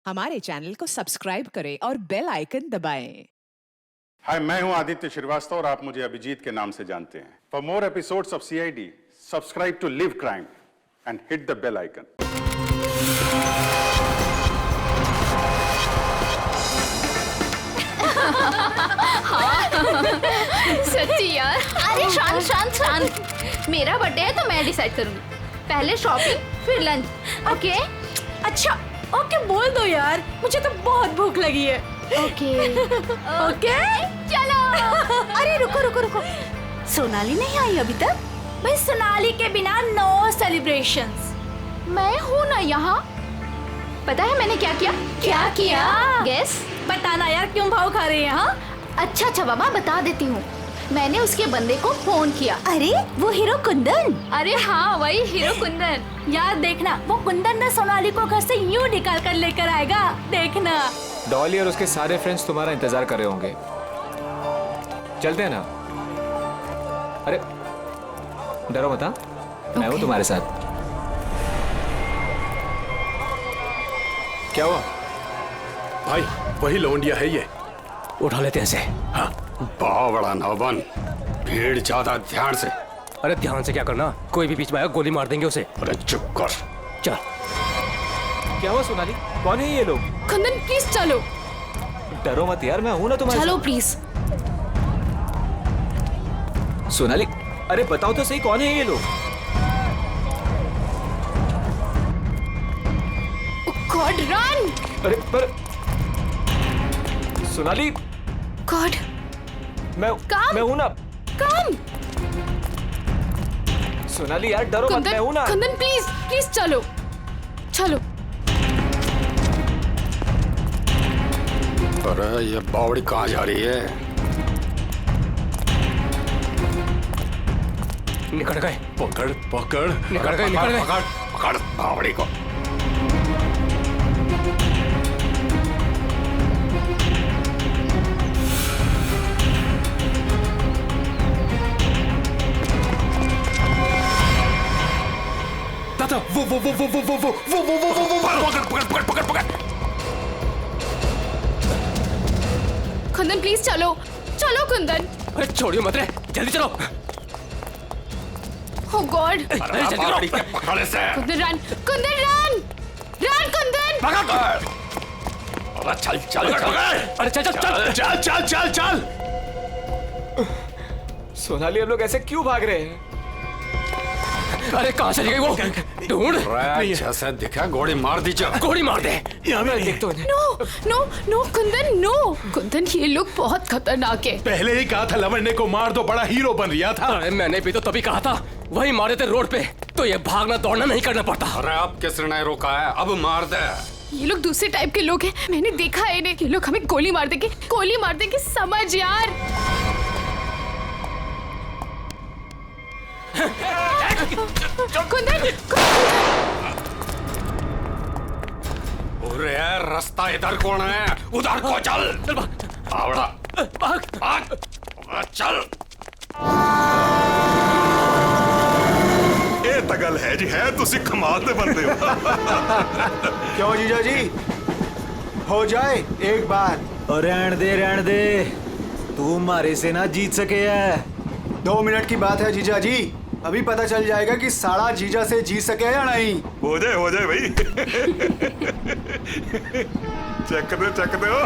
हमारे चैनल को सब्सक्राइब करें और बेल आइकन दबाएं। हाय, मैं हूं आदित्य श्रीवास्तव और आप मुझे अभिजीत के नाम से जानते हैं। For more episodes of CID, subscribe to Liv Crime and hit the bell icon. सच्ची यार। अरे शांत शांत शांत, मेरा बर्थडे है तो मैं डिसाइड करूंगी। पहले शॉपिंग फिर लंच, ओके? अच्छा ओके बोल दो यार, मुझे तो बहुत भूख लगी है। ओके ओके चलो। अरे रुको रुको रुको, सोनाली नहीं आई अभी तक? भाई सोनाली के बिना नो सेलिब्रेशंस। मैं हूँ ना यहाँ। पता है मैंने क्या किया? क्या किया? गेस। बताना यार, क्यों भाव खा रही है? हाँ अच्छा बाबा बता देती हूँ। मैंने उसके बंदे को फोन किया। अरे वो हीरो कुंदन। अरे हाँ वही हीरो कुंदन। यार देखना, वो कुंदन ना सोनाली को घर से यूं निकाल कर लेकर आएगा, देखना। डॉली और उसके सारे फ्रेंड्स तुम्हारा इंतजार कर रहे होंगे। चलते हैं ना? अरे डरो मत, मैं हूं तुम्हारे साथ। क्या हुआ? भाई वही लौंडिया है ये, उठा लेते हैं इसे। हाँ बड़ा ना बन, भीड़ ज्यादा, ध्यान से। अरे ध्यान से क्या करना, कोई भी बीच में आया गोली मार देंगे उसे। अरे चुप कर। चल। क्या हुआ सोनाली? कौन है ये लोग? कुंदन प्लीज चलो। डरो मत यार, मैं हूं ना तुम्हारे चलो साथ। प्लीज। सोनाली अरे बताओ तो सही, कौन है ये लोग? God run. अरे पर सोनाली, गॉड मैं हूं ना। कम। सोनाली यार डरो मत, मैं हूं ना। कुंदन प्लीज प्लीज चलो चलो। अरे ये बावड़ी कहाँ जा रही है? निकल गए। पकड़ पकड़, निकल गए, निकल गए। पकड़ पकड़ बावड़ी को। दादा वो पकड़ पकड़ पकड़ पकड़। कुंदन प्लीज चलो चलो कुंदन। अरे छोड़ियो मत रे, जल्दी चलो। ओ गॉड। अरे जल्दी करो। बावड़ी के पकड़ से। Kundan run, Kundan run run Kundan. पकड़। अरे चल चल चल। अरे चल चल चल। चल चल चल चल। सोनाली हम लोग ऐसे क्यों भाग रहे हैं? अरे कहाँ चली गई वो? ढूंढ। जैसे दिखा गोली मार दी। चल गोली मार दे। देख तो no no no Kundan no. Kundan ये लोग बहुत खतरनाक है। पहले ही कहा था लवंडे को मार दो, बड़ा हीरो बन रहा था। अरे मैंने भी तो तभी कहा था, वही मारे थे रोड पे, तो ये भागना दौड़ना नहीं करना पड़ता। अरे अब किसने नहीं रोका है? अब मार दे। ये लोग दूसरे टाइप के लोग हैं, मैंने देखा है इन्हें। ये लोग हमें गोली मार देंगे, समझ यार। कुंदन अरे रास्ता इधर कौन है? उधर को चल। आवड़ा भाग। चल। ਇਹ ਤਾਂ ਗੱਲ ਹੈ ਜੀ, ਹੈ ਤੁਸੀਂ ਕਮਾਲ ਦੇ ਬੰਦੇ ਹੋ। क्यों जीजा जी, हो जाए एक बार। और रहन दे, तू हमारे से ना जीत सके है। 2 मिनट की बात है जीजा जी, अभी पता चल जाएगा कि साड़ा जीजा से जीत सके या नहीं। हो जाए भाई। चक दो।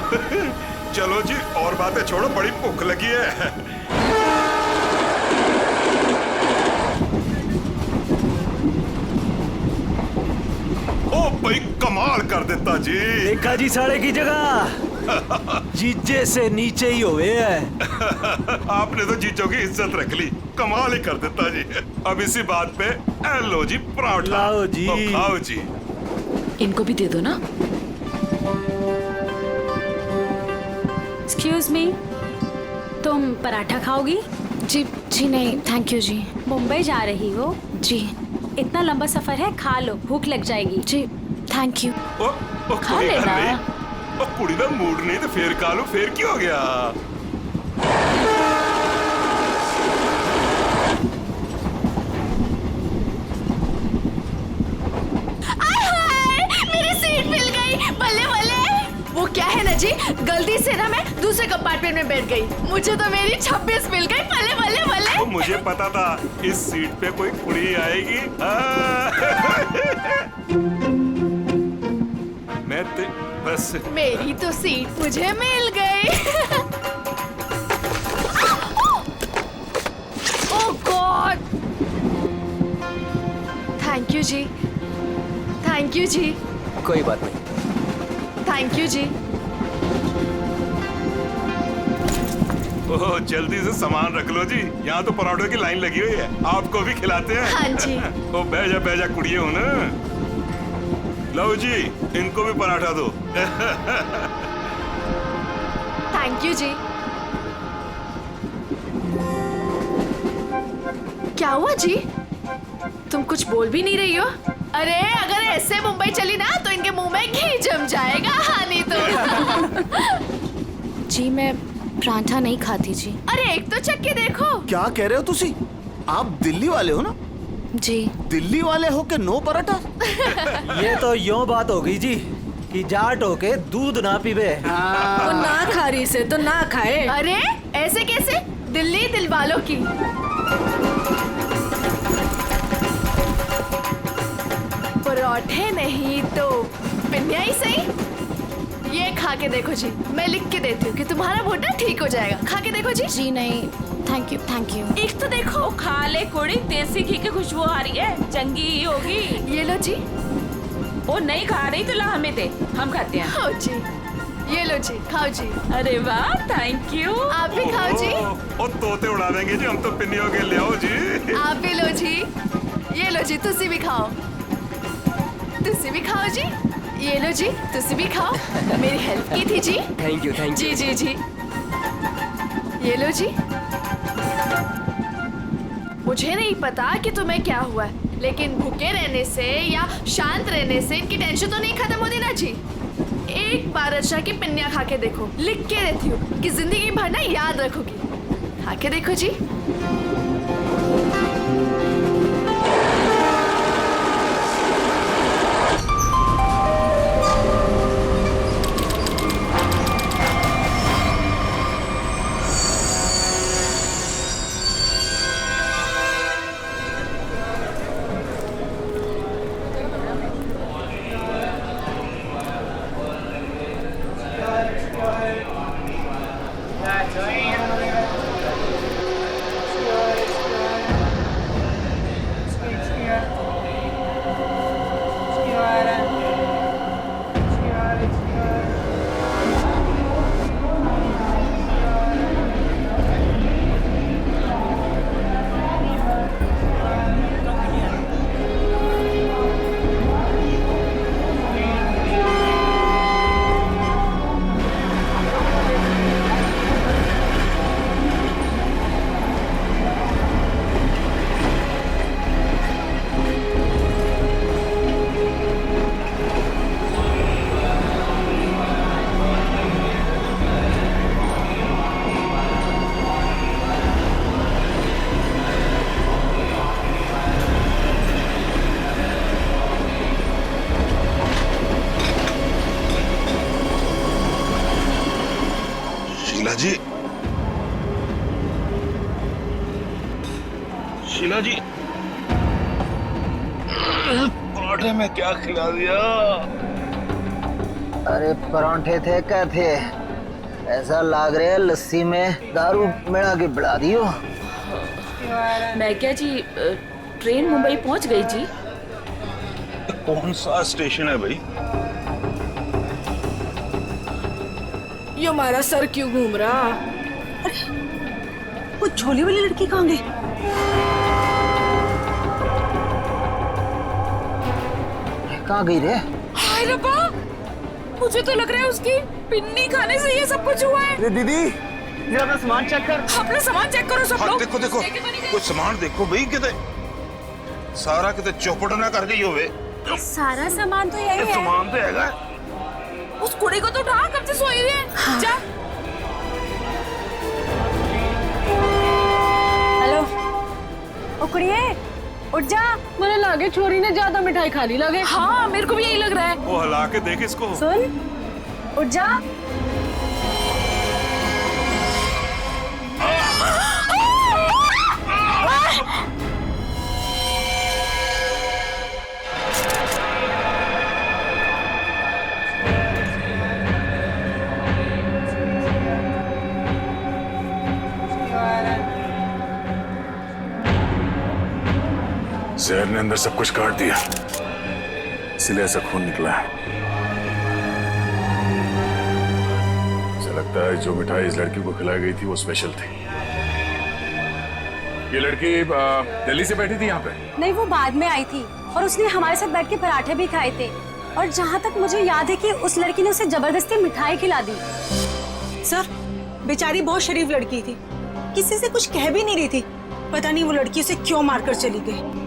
चलो जी, और बातें छोड़ो, बड़ी भूख लगी है। ओ भाई कमाल कर देता जी। देखा जी साड़े की जगह जीजे से नीचे ही हुए है। आपने तो जीजों की इज्जत रख ली, कमाल ही कर देता जी। अब इसी बात पे लो जी पराठा। लाओ जी। तो खाओ जी। इनको भी दे दो ना। एक्सक्यूज मी, तुम पराठा खाओगी? जी नहीं थैंक यू जी। मुंबई जा रही हो? जी। इतना लंबा सफर है, खा लो, भूख लग जाएगी। जी थैंक यू। खा लेना। कुड़ी दा मूड नहीं तो फिर खा लो, फिर क्या हो गया? मेरी सीट मिल गई, बल्ले बल्ले। जी गलती से ना मैं दूसरे कंपार्टमेंट में बैठ गई, मुझे तो मेरी 26 मिल गई। भले भले भले। तो मुझे पता था इस सीट पे कोई कुड़ी आएगी। मैं तो बस मेरी तो सीट मुझे मिल गई। ओह गॉड, थैंक यू जी, थैंक यू जी, कोई बात नहीं। थैंक यू जी। ओह जल्दी से सामान रख लो जी, यहाँ तो पराठों की लाइन लगी हुई है, आपको भी खिलाते हैं। हाँ जी। ओ बैजा कुड़िए हो ना। लो जी इनको भी पराठा दो। थैंक यू जी। क्या हुआ जी, तुम कुछ बोल भी नहीं रही हो? अरे अगर ऐसे मुंबई चली ना तो इनके मुंह में घी जम जाएगा। हाँ नहीं तो। जी मैं पराठा नहीं खाती जी। अरे एक तो चख के देखो। क्या कह रहे हो तुसी? आप दिल्ली वाले हो ना? जी। दिल्ली वाले हो के नो पराठा? ये तो यूं बात हो गई जी कि जाट हो के दूध ना पीवे। वो ना खा रही से तो ना खाए। अरे ऐसे कैसे? दिल्ली दिल वालों की। पराठे नहीं तो पिन्निया ही सही। ये खा के देखो जी, मैं लिख के देती हूँ कि तुम्हारा भुट्टा ठीक हो जाएगा। खा के देखो जी। जी नहीं, थैंक यू थैंक यू। एक तो देखो। खा ले कुड़ी, देसी घी की खुशबू आ रही है, चंगी ही होगी। ये लो जी। वो नहीं खा रही तो ला हमें दे, हम खाते हैं। खाओ जी, ये लो जी, खाओ जी। अरे वाह थैंक यू। आप भी खाओ जी। ओ तोते उड़ा देंगे जी, हम तो पिन्नियों के ले आओ जी। आप भी लो जी, ये लो जी, तुसी भी खाओ, तुसी भी खाओ जी। ये लो जी, तुसी भी खाओ, मेरी हेल्प की थी जी। थैंक यू थैंक जी जी जी। ये लो जी। मुझे नहीं पता कि तुम्हें क्या हुआ है, लेकिन भूखे रहने से या शांत रहने से इनकी टेंशन तो नहीं खत्म होती ना जी। एक बार अच्छा की पिन्निया खा के देखो, लिख के देती हूँ कि जिंदगी भर ना याद रखोगी। खा के देखो जी। शीला जी, शीला जी, पराठे में क्या खिला दिया? अरे परांठे थे क्या थे? ऐसा लाग रहा है लस्सी में दारू मिला के बढ़ा दियो। मैं क्या जी, ट्रेन मुंबई पहुंच गई जी। कौन सा स्टेशन है भाई? ये हमारा सर क्यों घूम रहा? वो झोले वाली लड़की कहाँ गई? कहाँ गई रे? हाय रब्बा, मुझे तो लग रहा है उसकी पिन्नी खाने से ये सब कुछ हुआ है। दीदी जरा अपना सामान चेक कर। अपना सामान चेक करो सब लोग। देखो देखो, कुछ सामान देखो भाई, किते सारा किते चौपट ना कर गई होवे। सारा सामान तो यही है। सामान तो हैगा। उस कुड़ी को तो उठा, कब से सोई हुई है। हाँ। जा। हेलो, ओ कुड़िए, उठ जा। मुझे लगे छोरी ने ज्यादा मिठाई खा ली लगे। हाँ मेरे को भी यही लग रहा है। वो हला के देख इसको। सुन, उठ जा। जहर ने अंदर सब कुछ काट दिया, इसलिए ऐसा खून निकला है। मुझे लगता है जो मिठाई इस लड़की को खिलाई गई थी वो स्पेशल थी। ये लड़की दिल्ली से बैठी थी यहाँ पे? नहीं, वो बाद में आई थी और उसने हमारे साथ बैठ के पराठे भी खाए थे। और जहाँ तक मुझे याद है कि उस लड़की ने उसे जबरदस्ती मिठाई खिला दी। सर, बेचारी बहुत शरीफ लड़की थी, किसी से कुछ कह भी नहीं रही थी। पता नहीं वो लड़की उसे क्यों मारकर चली गई।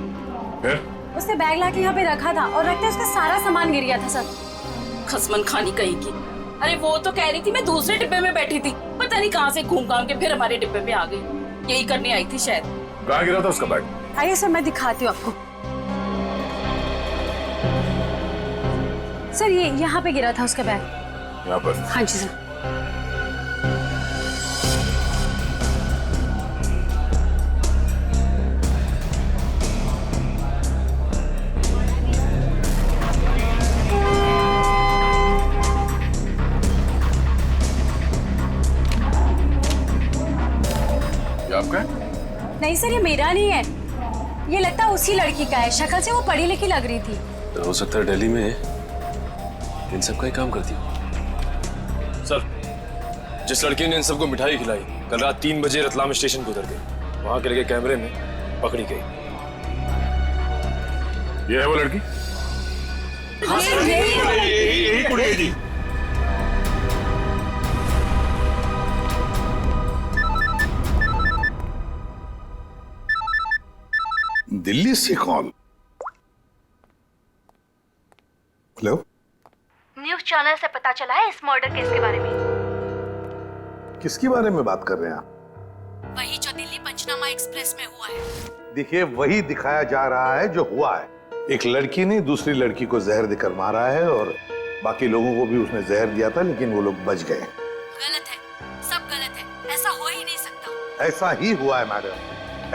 उसने बैग लाके यहाँ पे रखा था और रखते उसका सारा सामान गिर गया था सर। खसमन खानी कहीं की। अरे वो तो कह रही थी मैं दूसरे डिब्बे में बैठी थी, पता नहीं कहाँ से घूम घाम के फिर हमारे डिब्बे में आ गई। यही करने आई थी शायद। कहाँ गिरा था उसका बैग? आइए सर, मैं दिखाती हूँ आपको। सर ये यहाँ पे गिरा था उसका बैग। यहाँ पर? हाँ जी सर। आपका? नहीं सर, ये मेरा नहीं है, ये लगता है उसी लड़की का है। शक्ल से वो पढ़ी लिखी लग रही थी। हो सकता है दिल्ली में इन सब का ही काम करती हो। सर, जिस लड़की ने इन सबको मिठाई खिलाई कल रात 3 बजे रतलाम स्टेशन पे उतर गई, वहां के लगे कैमरे में पकड़ी गई। ये है वो लड़की? यही कुड़ी जी। दिल्ली से कॉल। हेलो, न्यूज़ चैनल से पता चला है इस मर्डर केस के बारे में। किसके बारे में बात कर रहे हैं आप? वही जो दिल्ली पंचनामा एक्सप्रेस में हुआ है। देखिए, वही दिखाया जा रहा है जो हुआ है। एक लड़की ने दूसरी लड़की को जहर देकर मारा है और बाकी लोगों को भी उसने जहर दिया था, लेकिन वो लोग बच गए। गलत है, सब गलत है, ऐसा हो ही नहीं सकता। ऐसा ही हुआ है मैडम,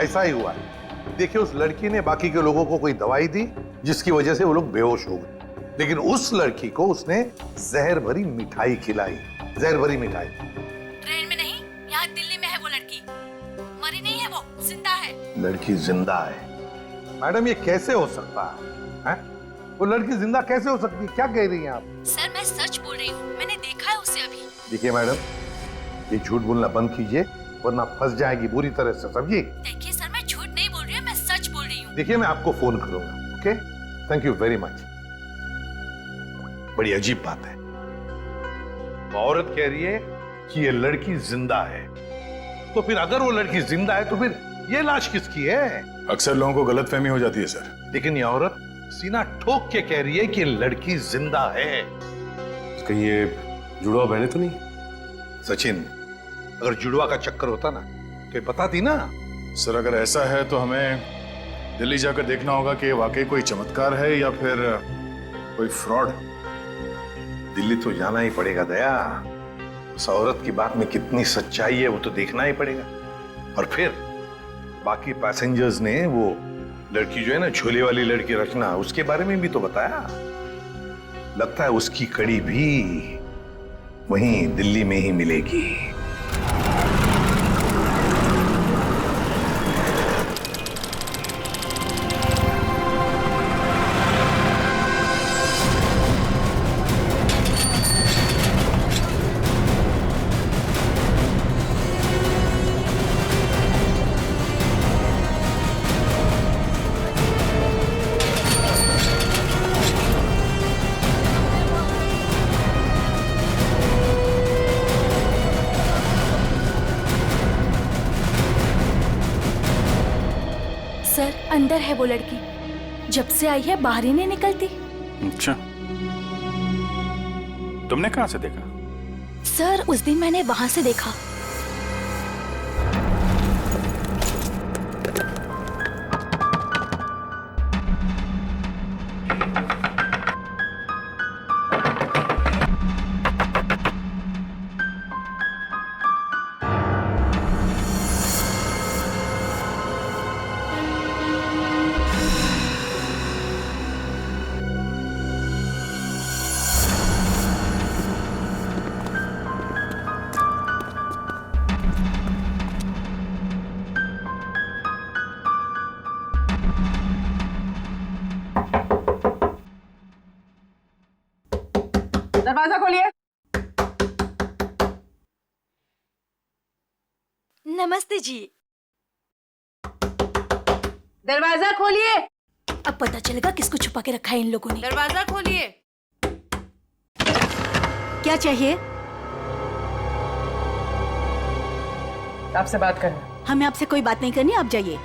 ऐसा ही हुआ है। देखिए, उस लड़की ने बाकी के लोगों को कोई दवाई दी जिसकी वजह से वो लोग बेहोश हो गए, लेकिन उस लड़की को उसने जहर भरी मिठाई खिलाई। जहर भरी मिठाई। ट्रेन में नहीं, यहाँ दिल्ली में है वो लड़की। मरी नहीं है वो, जिंदा है। लड़की जिंदा है? मैडम, ये कैसे हो सकता है? वो लड़की जिंदा कैसे हो सकती है? क्या कह रही हैं आप? सर, मैं सच बोल रही हूँ, मैंने देखा है उसे अभी। देखिए मैडम, ये झूठ बोलना बंद कीजिए वरना फंस जाएगी बुरी तरह से, समझिए? देखिए सर, मैं झूठ नहीं बोल रही हूँ, मैं सच बोल रही हूँ। देखिए, मैं आपको फोन करूंगा, okay? Thank you very much. बड़ी अजीब बात है, वो औरत कह रही है कि ये लड़की जिंदा है, तो फिर अगर वो लड़की जिंदा है तो फिर ये लाश किसकी है? अक्सर लोगों को गलतफहमी हो जाती है सर। लेकिन ये औरत सीना ठोक के कह रही है कि लड़की जिंदा है। कहीं ये जुड़वा बहने तो नहीं? सचिन, अगर जुड़वा का चक्कर होता ना तो ये बताती ना। सर, अगर ऐसा है तो हमें दिल्ली जाकर देखना होगा कि वाकई कोई चमत्कार है या फिर कोई फ्रॉड। दिल्ली तो जाना ही पड़ेगा दया। उस औरत की बात में कितनी सच्चाई है वो तो देखना ही पड़ेगा। और फिर बाकी पैसेंजर्स ने वो लड़की जो है ना, झोले वाली लड़की रचना, उसके बारे में भी तो बताया। लगता है उसकी कड़ी भी वहीं दिल्ली में ही मिलेगी। सर, अंदर है वो लड़की, जब से आई है बाहर ही नहीं निकलती। अच्छा, तुमने कहां से देखा? सर, उस दिन मैंने वहां से देखा। दरवाजा खोलिए। नमस्ते जी। दरवाजा खोलिए। अब पता चलेगा किसको छुपा के रखा है इन लोगों ने। दरवाजा खोलिए। क्या चाहिए? आपसे बात करना। हमें आपसे कोई बात नहीं करनी, आप जाइए।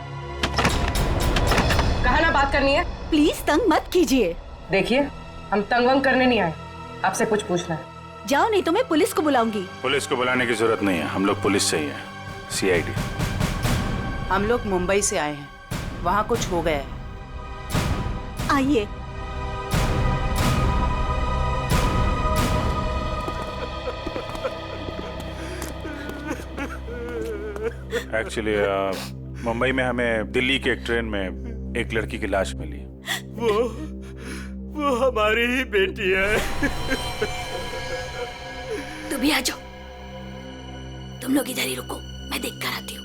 कहा ना बात करनी है। प्लीज तंग मत कीजिए। देखिए, हम तंग वंग करने नहीं आए, आपसे कुछ पूछना है। जाओ, नहीं तो मैं पुलिस को बुलाऊंगी। पुलिस को बुलाने की जरूरत नहीं है, हम लोग पुलिस से ही हैं, सीआईडी। हम लोग मुंबई से आए हैं, वहाँ कुछ हो गया है। आइए। एक्चुअली मुंबई में हमें दिल्ली के एक ट्रेन में एक लड़की की लाश मिली। वो हमारी ही बेटी है। तुम भी आ जाओ। तुम लोग इधर ही रुको, मैं देख कर आती हूँ।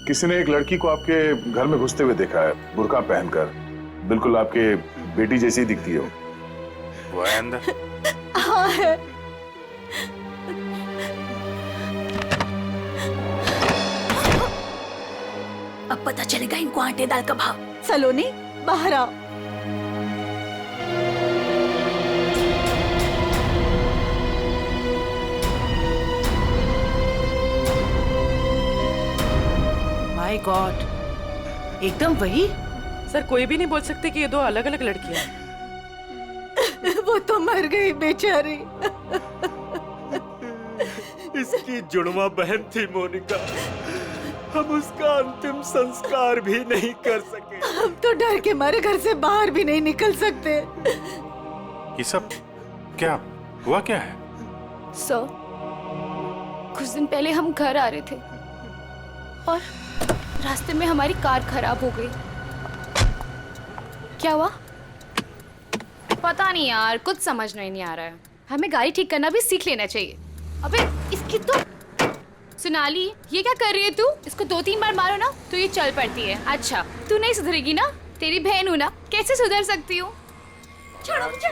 किसी ने एक लड़की को आपके घर में घुसते हुए देखा है, बुर्का पहनकर। बिल्कुल आपके बेटी जैसी ही दिखती है वो है अंदर। हाँ है। अब पता चलेगा इनको आटे दाल का भाव। सलोनी, बाहर आओ। माय गॉड, एकदम वही। सर, कोई भी नहीं बोल सकते कि ये दो अलग अलग लड़कियां हैं। वो तो मर गई बेचारी। इसकी जुड़वा बहन थी मोनिका। हम उसका अंतिम संस्कार भी नहीं कर सके। हम तो डर के मारे घर से बाहर भी नहीं निकल सकते। ये सब क्या हुआ, क्या है? सर, कुछ दिन पहले हम घर आ रहे थे और रास्ते में हमारी कार खराब हो गई। क्या हुआ? पता नहीं यार, कुछ समझ नहीं आ रहा है। हमें गाड़ी ठीक करना भी सीख लेना चाहिए। अबे इसकी तो सोनाली, ये क्या कर रही है तू? इसको 2-3 बार मारो ना तो ये चल पड़ती है। अच्छा, तू नहीं सुधरेगी ना? तेरी बहन हूँ ना, कैसे सुधर सकती हूँ? छोड़ो मुझे।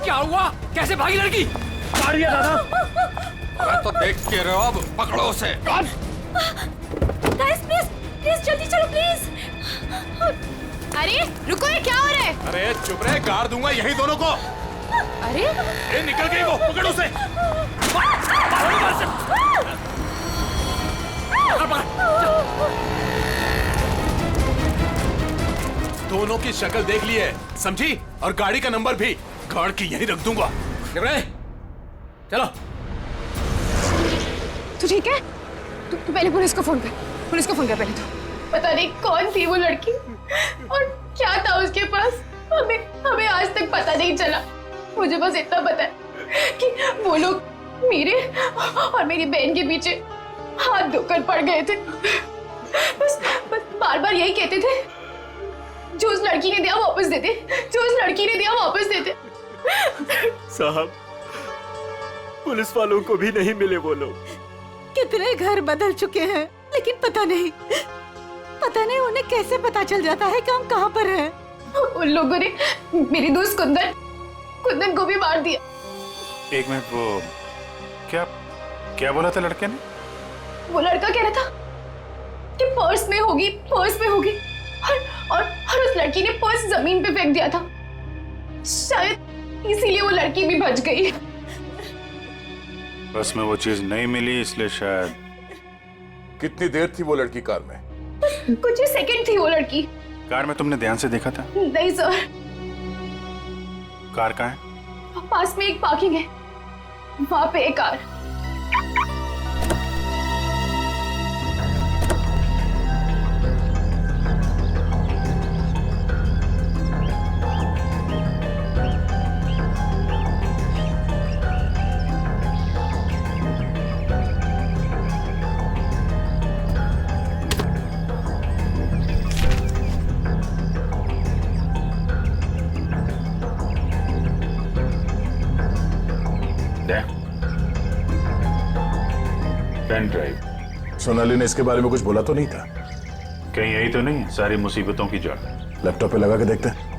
क्या हुआ? कैसे भागी लड़की? मारिए दादा। अरे तो देख के रहो, अब पकड़ो उसे। गाइस प्लीज प्लीज जल्दी चलो प्लीज। अरे रुको, ये क्या हो रहा है? अरे चुप रहे, गाड़ दूंगा यही दोनों को। अरे ए, निकल गई वो, पकड़ उसे। दोनों की शक्ल देख ली है, समझी? और गाड़ी का नंबर भी गाड़ के यहीं रख दूंगा। चलो। तू ठीक है? तू पहले पुलिस को फोन कर। पुलिस को फोन कर पहले तो। पता नहीं कौन थी वो लड़की और क्या था उसके पास, हमें आज तक पता नहीं चला। मुझे बस इतना पता है कि वो लोग मेरे और मेरी बहन के पीछे हाथ धोकर पड़ गए थे। बस बार बार यही कहते थे, जो उस लड़की ने दिया वापस देते, जो उस लड़की ने दिया वापस देते। साहब, पुलिस वालों को भी नहीं मिले वो लोग। कितने घर बदल चुके हैं, लेकिन पता नहीं उन्हें कैसे पता चल जाता है कि हम कहाँ पर हैं। उन लोगों ने मेरी दोस्त कुंदन को भी मार दिया। एक मिनट, वो क्या बोला था लड़के ने? वो लड़का कह रहा था कि पर्स में होगी और उस लड़की ने पर्स जमीन पे फेंक दिया था। शायद इसीलिए वो लड़की भी बच गई। बस में वो चीज नहीं मिली, इसलिए शायद। कितनी देर थी वो लड़की कार में? कुछ ही सेकंड थी वो लड़की। कार में तुमने ध्यान से देखा था? नहीं सर। कार कहाँ है? पास में एक पार्किंग है, वहां पे एक कार। Pen drive. सोनाली ने इसके बारे में कुछ बोला तो नहीं था? कहीं यही तो नहीं है सारी मुसीबतों की जड़? लैपटॉप पे लगा के देखते हैं।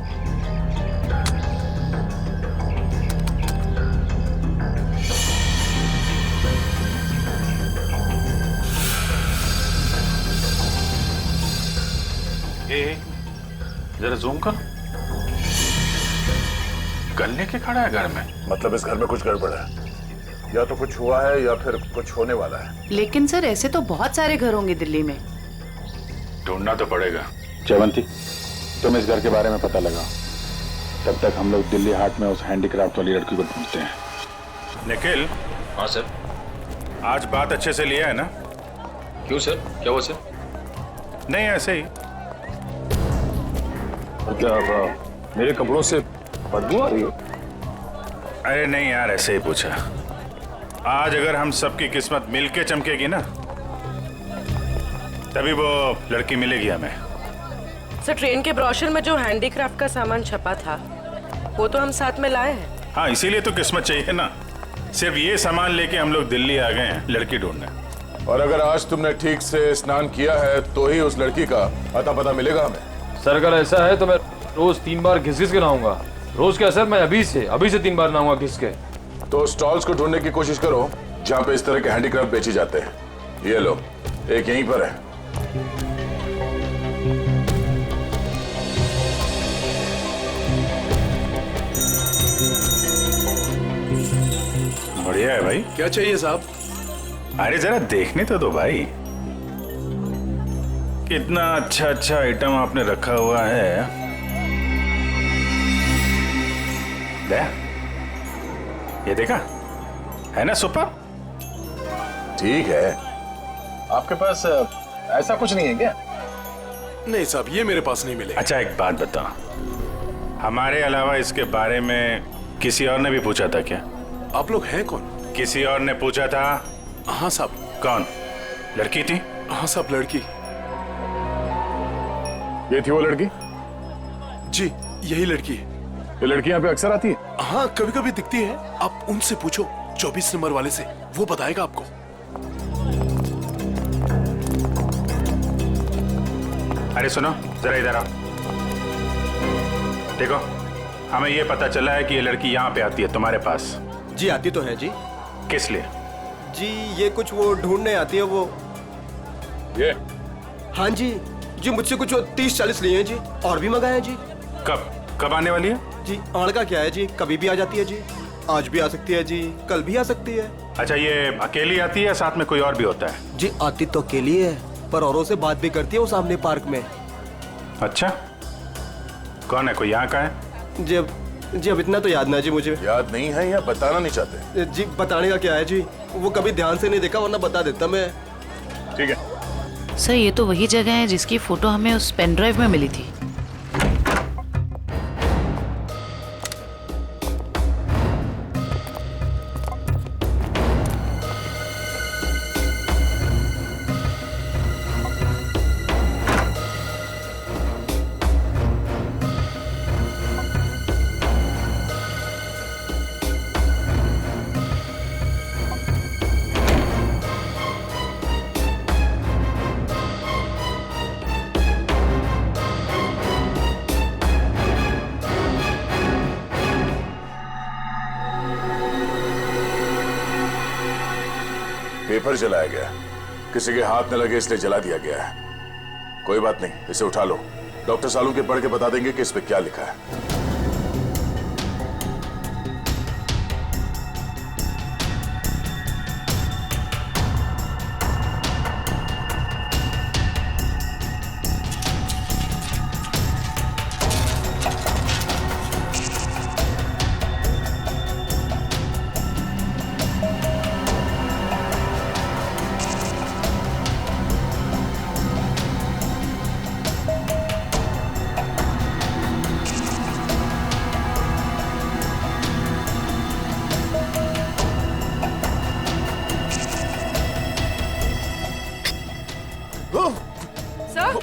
जरा जूम कर। गन लेके खड़ा है घर में? मतलब इस घर में कुछ गड़बड़ है, या तो कुछ हुआ है या फिर कुछ होने वाला है। लेकिन सर ऐसे तो बहुत सारे घर होंगे दिल्ली में। ढूंढना तो पड़ेगा। जयवंती, तुम इस घर के बारे में पता लगाओ, तब तक हम लोग दिल्ली हाट में उस हैंडीक्राफ्ट वाली लड़की को ढूंढते हैं। निखिल। हाँ सर। आज बात अच्छे से लिया है ना? क्यों सर, क्या हुआ सर? नहीं, ऐसे ही। क्या मेरे कपड़ों से बदबू आ रही है? अरे नहीं यार, ऐसे ही पूछा। आज अगर हम सबकी किस्मत मिलके चमकेगी ना, तभी वो लड़की मिलेगी हमें। सर ट्रेन के ब्रोशर में जो हैंडीक्राफ्ट का सामान छपा था वो तो हम साथ में लाए हैं। हाँ, इसीलिए तो किस्मत चाहिए ना। सिर्फ ये सामान लेके हम लोग दिल्ली आ गए हैं लड़की ढूंढने। और अगर आज तुमने ठीक से स्नान किया है तो ही उस लड़की का अता पता मिलेगा हमें। सर अगर ऐसा है तो मैं रोज 3 बार घिस के नहाऊंगा। रोज क्या सर, मैं अभी से 3 बार नहाऊंगा घिस के। तो स्टॉल्स को ढूंढने की कोशिश करो जहाँ पे इस तरह के हैंडीक्राफ्ट बेचे जाते हैं। ये लो, एक यहीं पर है। बढ़िया है भाई। क्या चाहिए साहब? अरे जरा देखने तो दो भाई, कितना अच्छा अच्छा आइटम आपने रखा हुआ है। दे, ये देखा है ना, सुपर। ठीक है, आपके पास ऐसा कुछ नहीं है क्या? नहीं साहब, ये मेरे पास नहीं मिले। अच्छा एक बात बताओ, हमारे अलावा इसके बारे में किसी और ने भी पूछा था क्या? आप लोग हैं कौन? किसी और ने पूछा था? हाँ साहब। कौन? लड़की थी? हाँ साहब, लड़की। ये थी वो लड़की? जी, यही लड़की है। ये लड़की यहाँ पे अक्सर आती है? हाँ, कभी कभी दिखती है। आप उनसे पूछो, 24 नंबर वाले से, वो बताएगा आपको। अरे सुनो, जरा इधर आओ। देखो, हमें ये पता चला है कि ये लड़की यहाँ पे आती है तुम्हारे पास। जी आती तो है जी। किस लिए? जी ये कुछ वो ढूंढने आती है वो। ये? हाँ जी, जी मुझसे कुछ 30-40 लिए हैं जी, और भी मंगाए हैं जी। कब आने वाली है? जी आड़ का क्या है जी, कभी भी आ जाती है जी। आज भी आ सकती है जी, कल भी आ सकती है। अच्छा, ये अकेली आती है, साथ में कोई और भी होता है? जी आती तो अकेली है, पर औरों से बात भी करती है वो सामने पार्क में। अच्छा, कौन है? कोई यहाँ का है? जी अब इतना तो याद ना जी मुझे। याद नहीं है या बताना नहीं चाहते? जी बताने का क्या है जी, वो कभी ध्यान से नहीं देखा, वरना बता देता मैं। ठीक है सर, ये तो वही जगह है जिसकी फोटो हमें उस पेन ड्राइव में मिली थी। पेपर जलाया गया, किसी के हाथ न लगे इसलिए जला दिया गया है। कोई बात नहीं, इसे उठा लो, डॉक्टर सालू के पढ़ के बता देंगे कि इस पे क्या लिखा है। सर,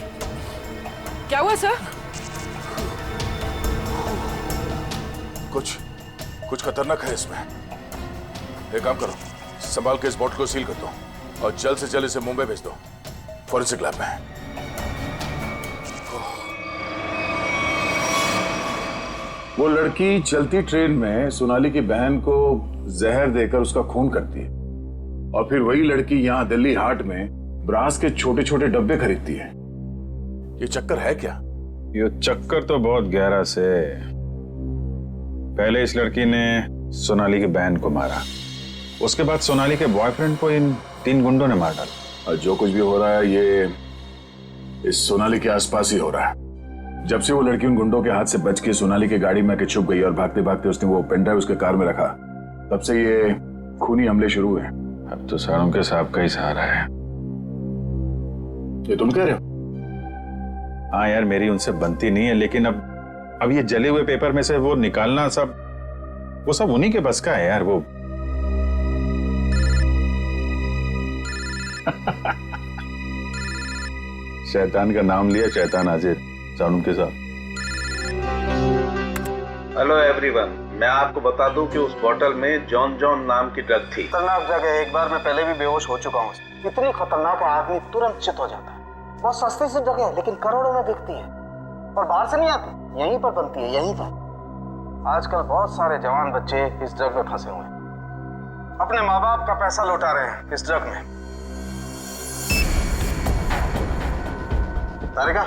क्या हुआ सर? कुछ खतरनाक है इसमें। एक काम करो, संभाल के इस बॉटल को सील कर दो और जल्द से जल्द इसे मुंबई भेज दो फॉरेंसिक लैब में। वो लड़की चलती ट्रेन में सोनाली की बहन को जहर देकर उसका खून करती है और फिर वही लड़की यहाँ दिल्ली हाट में ब्रास के छोटे छोटे डब्बे खरीदती है। ये चक्कर है क्या? ये चक्कर तो बहुत गहरा से। पहले इस लड़की ने सोनाली की बहन को मारा, उसके बाद सोनाली के बॉयफ्रेंड को इन 3 गुंडों ने मार डाला। और जो कुछ भी हो रहा है ये इस सोनाली के आसपास ही हो रहा है। जब से वो लड़की उन गुंडों के हाथ से बच के सोनाली की गाड़ी में छुप गई और भागते भागते उसने वो पेनड्राइव उसके कार में रखा, तब से ये खूनी हमले शुरू हुए। अब तो सारों के साहब का ही सहारा है। ये तुम कह रहे हो? हाँ यार, मेरी उनसे बनती नहीं है, लेकिन अब ये जले हुए पेपर में से वो निकालना वो सब उन्हीं के बस का है यार। वो शैतान का नाम लिया, शैतान हाजिर। सानुम के साथ। हेलो एवरीवन, मैं आपको बता दूं कि उस बोतल में जॉन नाम की ड्रग थी। खतरनाक जगह, एक बार मैं पहले भी बेहोश हो चुका हूँ। इतनी खतरनाक है, आदमी तुरंत चित हो जाता है। बहुत सस्ती सी जगह है, लेकिन करोड़ों में बिकती है और बाहर से नहीं आती, यहीं पर बनती है, यहीं पर। आजकल बहुत सारे जवान बच्चे इस ड्रग में फंसे हुए हैं, अपने माँ बाप का पैसा लौटा रहे हैं इस ड्रग में। तारिका,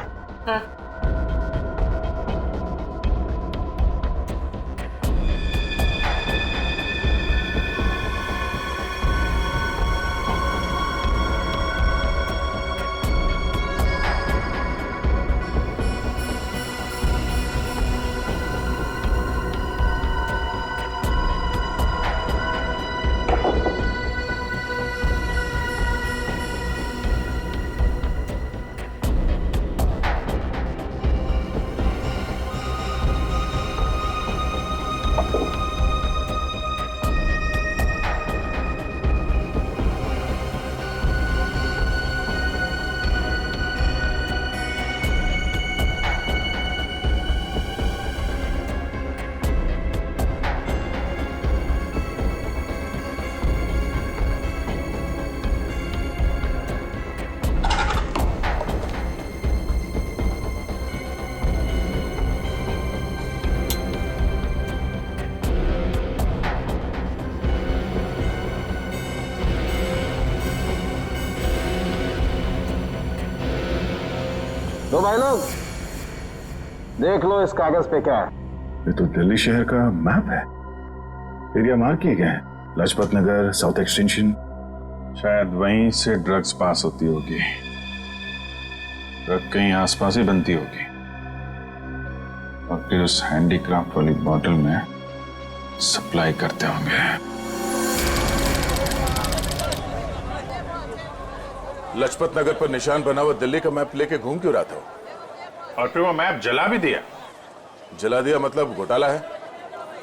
तो भाई लोग देख लो इस कागज पे क्या है। ये तो दिल्ली शहर का मैप है। एरिया मार्क किए गए हैं, लाजपत नगर, साउथ एक्सटेंशन। शायद वहीं से ड्रग्स पास होती होगी। ड्रग कहीं आसपास ही बनती होगी और फिर उस हैंडीक्राफ्ट वाली बॉटल में सप्लाई करते होंगे। लाजपत नगर पर निशान बना हुआ दिल्ली का मैप लेके घूम क्यों रहा था? और फिर वो मैप जला भी दिया। जला दिया मतलब घोटाला है?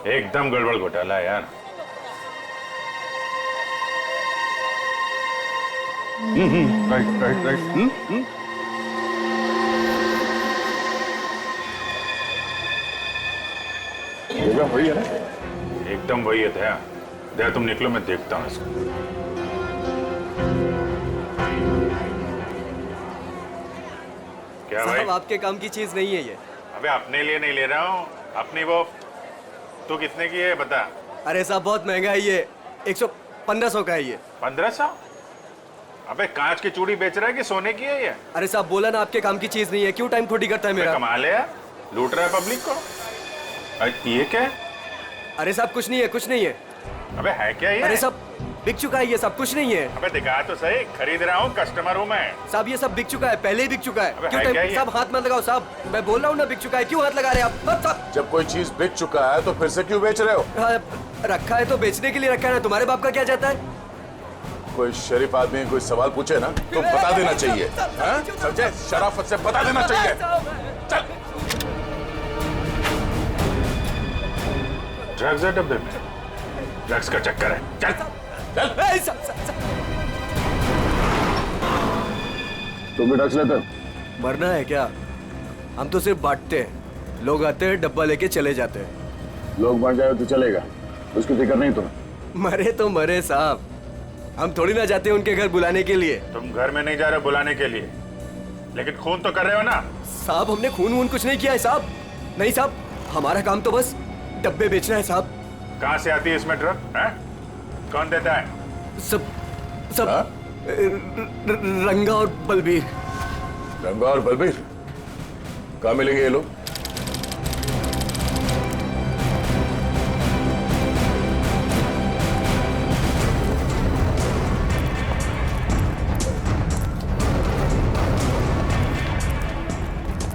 एकदम गड़बड़ घोटाला है यार। राइट। जगह वही है ना? एकदम वही है दया। दया तुम निकलो, मैं देखता हूँ इसको। क्या भाई? साहब आपके काम की चीज नहीं है ये। अबे अपने लिए नहीं ले रहा हूँ, अपनी वो। तू कितने की है बता? अरे साहब बहुत महंगा है ये, 1500 का है ये। 1500? अबे कांच की चूड़ी बेच रहा है कि सोने की है ये? अरे साहब बोला ना आपके काम की चीज नहीं है, क्यों टाइम थोड़ी करता है मेरा? कमाल है यार, लूट रहा है पब्लिक को। ये क्या है? अरे साहब कुछ नहीं है, कुछ नहीं है। अबे है क्या ये? अरे साहब बिक चुका है ये सब, कुछ नहीं है। अबे दिखा तो सही, खरीद रहा हूँ, कस्टमर हूँ मैं। साहब ये सब बिक चुका है, पहले ही बिक चुका है। क्यों है टाइम? साहब हाथ मत लगाओ साहब, मैं बोल रहा हूँ ना बिक चुका है, क्यों हाथ लगा रहे हैं आप? जब कोई चीज बिक चुका है तो फिर से क्यों बेच रहे हो? रखा है तो बेचने के लिए रखा है ना, तुम्हारे बाप का क्या चाहता है? कोई शरीफ आदमी कोई सवाल पूछे ना तो बता देना चाहिए, समझे? शराफत से बता देना चाहिए। चल। ड्रग्स है डब्बे में, ड्रग्स का चक्कर है। चल चल। तुम भी ड्रग्स लेते? मरना है क्या? हम तो सिर्फ बांटते हैं, लोग आते हैं डब्बा लेके चले जाते हैं। लोग बढ़ जाए तो चलेगा, उसकी फिक्र नहीं तुम्हें? मरे तो मरे साहब, हम थोड़ी ना जाते उनके घर बुलाने के लिए। तुम घर में नहीं जा रहे बुलाने के लिए, लेकिन खून तो कर रहे हो ना। साहब हमने खून वून कुछ नहीं किया है साहब। नहीं साहब, हमारा काम तो बस डब्बे बेचना है साहब। कहाँ से आती है इसमें ड्रग है? कौन देता है? सब रंगा और बलबीर। रंगा और बलबीर कहाँ मिलेंगे ये लोग?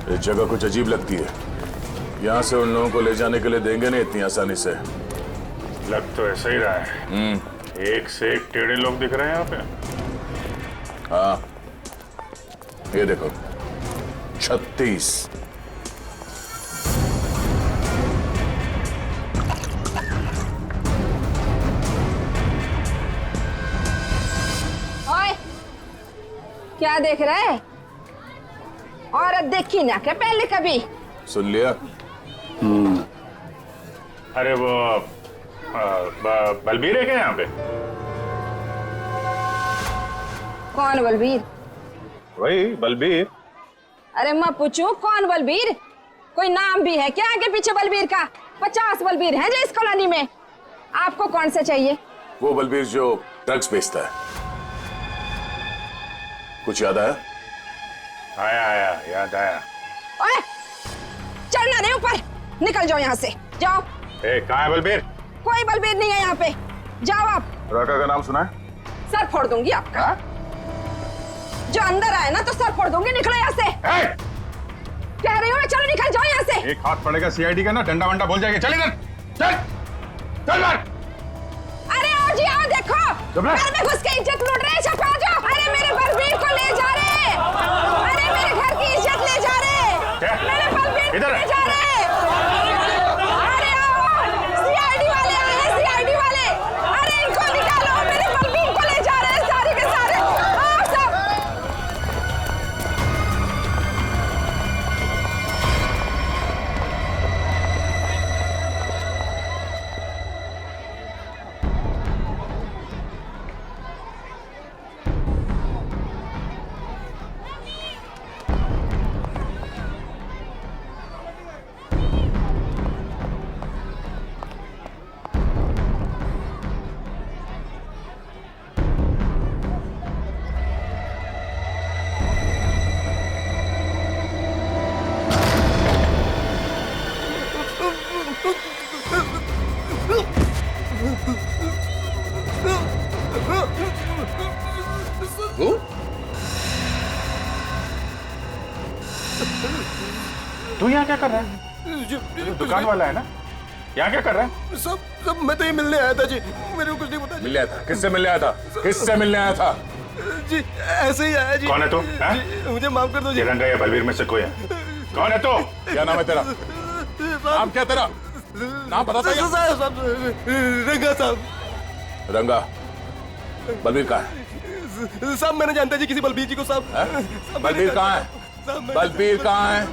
ये जगह कुछ अजीब लगती है। यहां से उन लोगों को ले जाने के लिए देंगे नहीं इतनी आसानी से। लग तो ऐसा ही रहा है। एक से एक टेढ़े लोग दिख रहे हैं यहाँ पे। हाँ, ये देखो 36। ओए, क्या देख रहे हैं? औरत देखी ना क्या पहले कभी? सुन लिया? अरे वो बलबीर है क्या यहाँ पे? कौन बलबीर? वही बलबीर। अरे मैं पूछूं कौन बलबीर? कोई नाम भी है क्या आगे पीछे बलबीर का? 50 बलबीर हैं जो इस कॉलोनी में। आपको कौन सा चाहिए? वो बलबीर जो ड्रग्स बेचता है। कुछ याद आया? आया याद आया। ओए, चढ़ना नहीं ऊपर, निकल जाओ यहाँ से, जाओ। कहाँ है बलबीर? कोई बलबीर नहीं है यहाँ पे, जाओ आप। राका का नाम सुना है? सर फोड़ दूंगी आपका। जो अंदर आए ना तो सर फोड़ दूंगी, निकलो यहाँ से। कह रही हूँ चलो निकल जाओ यहाँ से। एक हाथ पड़ेगा सीआईडी का ना, डंडा वंडा बोल जाएगा। चल इधर, चल मार। अरे आओ जी आओ, देखो घर में घुस के इज्जत लूट रहे, छपा जाओ। अरे मेरे बलबीर को ले जा रहे, अरे मेरे घर की इज्जत ले जा रहे, मेरे बलबीर को ले जा रहे। अरे आओ, सीआईडी वाले आए हैं, सीआईडी वाले। अरे इनको निकालो, मेरे बलबीर को ले जा रहे हैं सारे के सारे। आओ सब। तू यहाँ क्या कर रहा है? दुकान वाला है ना? यहाँ क्या कर रहा है? सब मैं तो ये मिलने आया था जी, मेरे को कुछ नहीं पता। मिलने आया था? किससे मिलने आया था? किससे मिलने आया था? जी ऐसे ही आया जी। कौन है तू? मुझे माफ कर दो जी। रंगा या बलबीर में से कोई है? कौन है तू? क्या नाम है तेरा? नाम क्या तेरा? नाम बता दो। रंगा साहब। रंगा, बलबीर कहाँ है? साहब मैं नहीं जानता जी किसी बलबीर जी को साहब। बलबीर कहाँ है? बलबीर कहाँ है?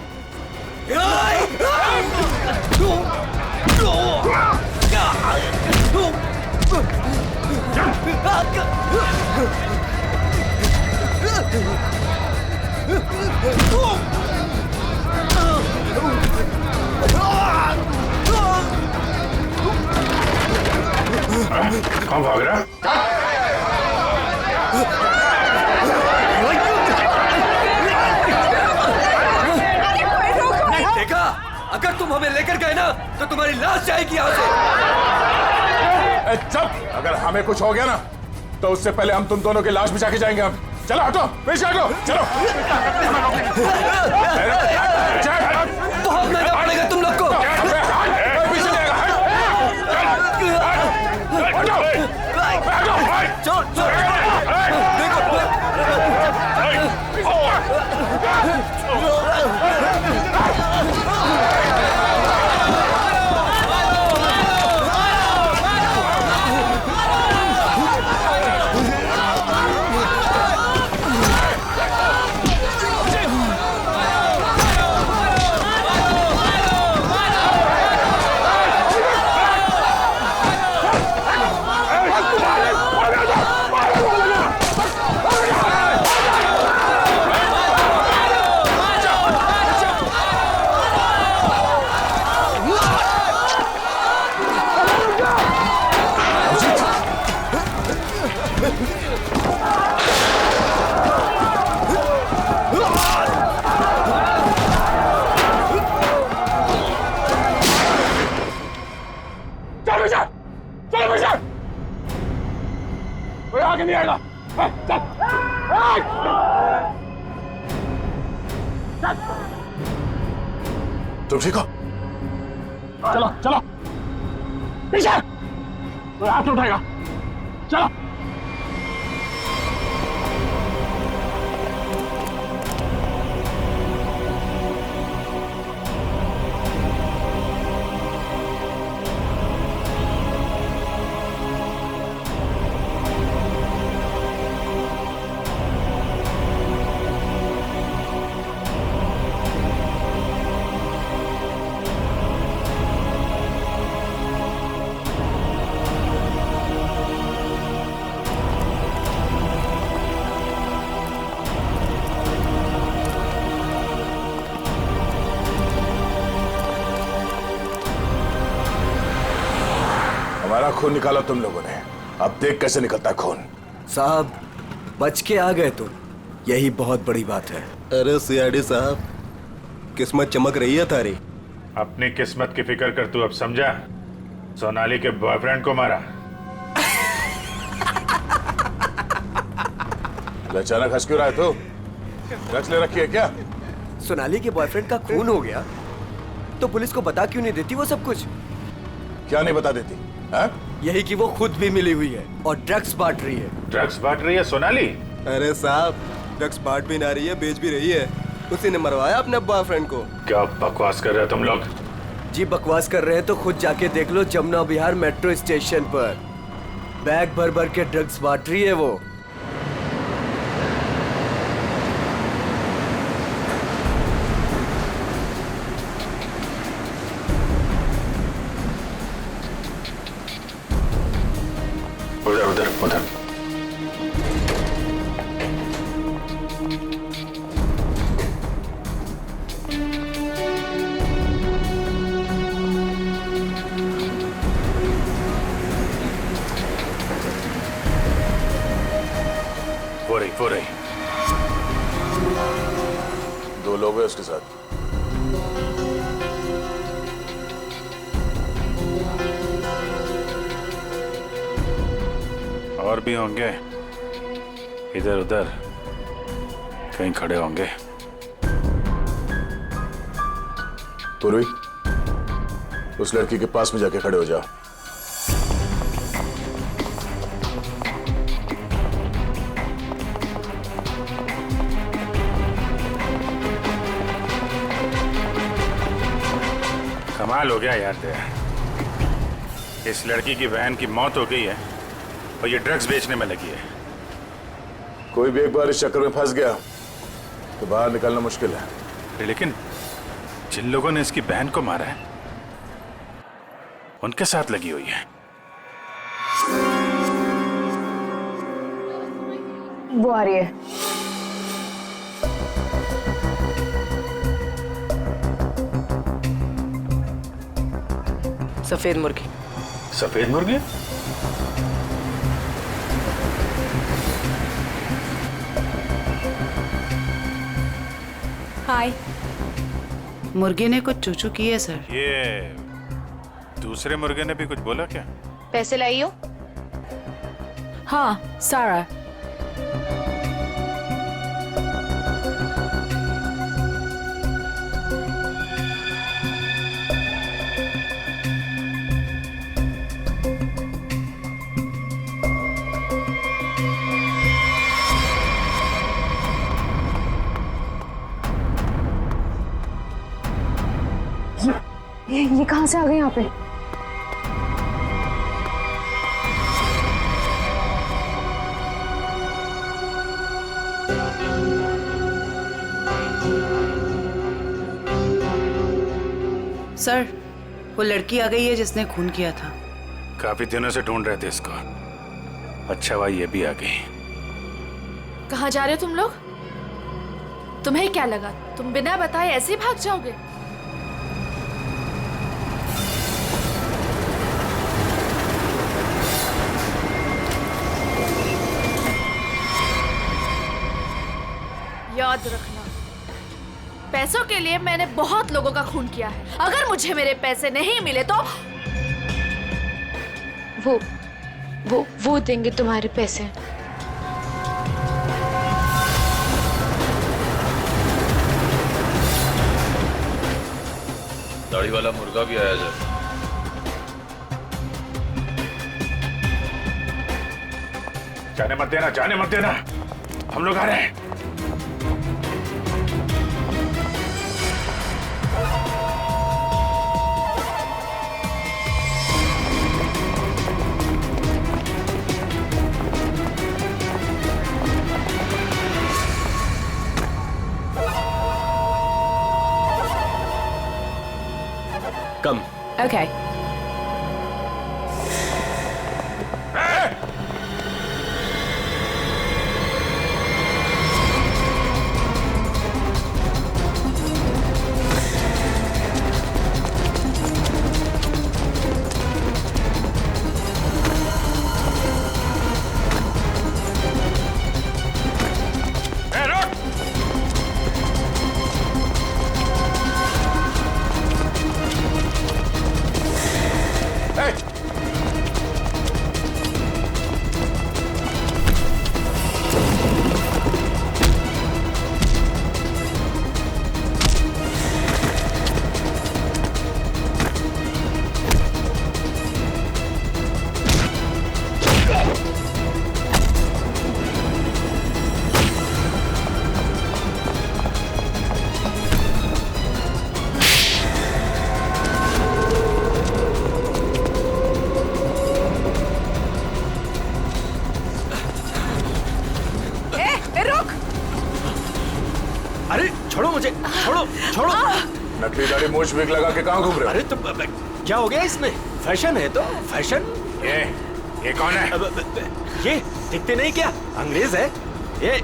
कौन भाग रहा? देखा, अगर तुम हमें लेकर गए ना तो तुम्हारी लाश जाएगी यहाँ से। चुप! अगर हमें कुछ हो गया ना तो उससे पहले हम तुम दोनों की लाश बिछा के जाएंगे। हम चलो, हटो, पीछे हटो, चलो। बहुत महंगा पड़ेगा तुम लोग को। चल विशाल, चल विशाल, कोई आगे नहीं आएगा। चल, तुम ठीक हो? चलो चलो विशाल, कोई हाथ उठाएगा। चलो हमारा खून निकाला तुम लोगों ने, अब देख कैसे निकलता है खून। साहब बच के आ गए तुम, यही बहुत बड़ी बात है। अरे सीआईडी साहब, किस्मत चमक रही है तारी। अपनी किस्मत की फिक्र कर, तू अब समझा? सोनाली के बॉयफ्रेंड को मारा। अचानक हंस क्यों रहा है तू? ड्रग्स ले रखी है क्या? सोनाली के बॉयफ्रेंड का खून हो गया तो पुलिस को बता क्यों नहीं देती वो सब कुछ? क्या नहीं बता देती? यही कि वो खुद भी मिली हुई है और ड्रग्स बांट रही है। ड्रग्स बांट रही है सोनाली? अरे साहब, ड्रग्स बांट भी ना रही है, बेच भी रही है। उसी ने मरवाया अपने बॉयफ्रेंड को। क्या बकवास कर रहे हो तुम लोग? जी बकवास कर रहे हैं तो खुद जाके देख लो, जमुना विहार मेट्रो स्टेशन पर बैग भर भर के ड्रग्स बांट रही है वो। उधर उधर उधर। वो रही। दो लोग हैं उसके साथ। और भी होंगे, इधर उधर कहीं खड़े होंगे। पूर्वी, उस लड़की के पास में जाके खड़े हो जाओ। कमाल हो गया यार तेरा। इस लड़की की बहन की मौत हो गई है और ये ड्रग्स बेचने में लगी है। कोई भी एक बार इस चक्कर में फंस गया तो बाहर निकलना मुश्किल है। लेकिन जिन लोगों ने इसकी बहन को मारा है उनके साथ लगी हुई है। वो आ रही है। सफेद मुर्गी। सफेद मुर्गी? हाय। मुर्गे ने कुछ चूचू की है सर। ये दूसरे मुर्गे ने भी कुछ बोला क्या? पैसे लाई हो? हाँ, सारा। ये कहां से आ गए यहाँ पे? सर, वो लड़की आ गई है जिसने खून किया था। काफी दिनों से ढूंढ रहे थे इसको। अच्छा भाई ये भी आ गई। कहाँ जा रहे हो तुम लोग? तुम्हें क्या लगा तुम बिना बताए ऐसे ही भाग जाओगे? याद रखना, पैसों के लिए मैंने बहुत लोगों का खून किया है। अगर मुझे मेरे पैसे नहीं मिले तो वो देंगे तुम्हारे पैसे। दाढ़ी वाला मुर्गा भी आया जाए। जाने मत देना, जाने मत देना, हम लोग आ रहे हैं। कम। Okay. अरे छोड़ो मुझे, छोड़ो छोड़ो। नकली दाढ़ी मूछ विग लगा के कहाँ घूम रहे हो? अरे तो क्या हो गया इसमें? फैशन है तो फैशन। ये कौन है? ये दिखते नहीं क्या? अंग्रेज है ये।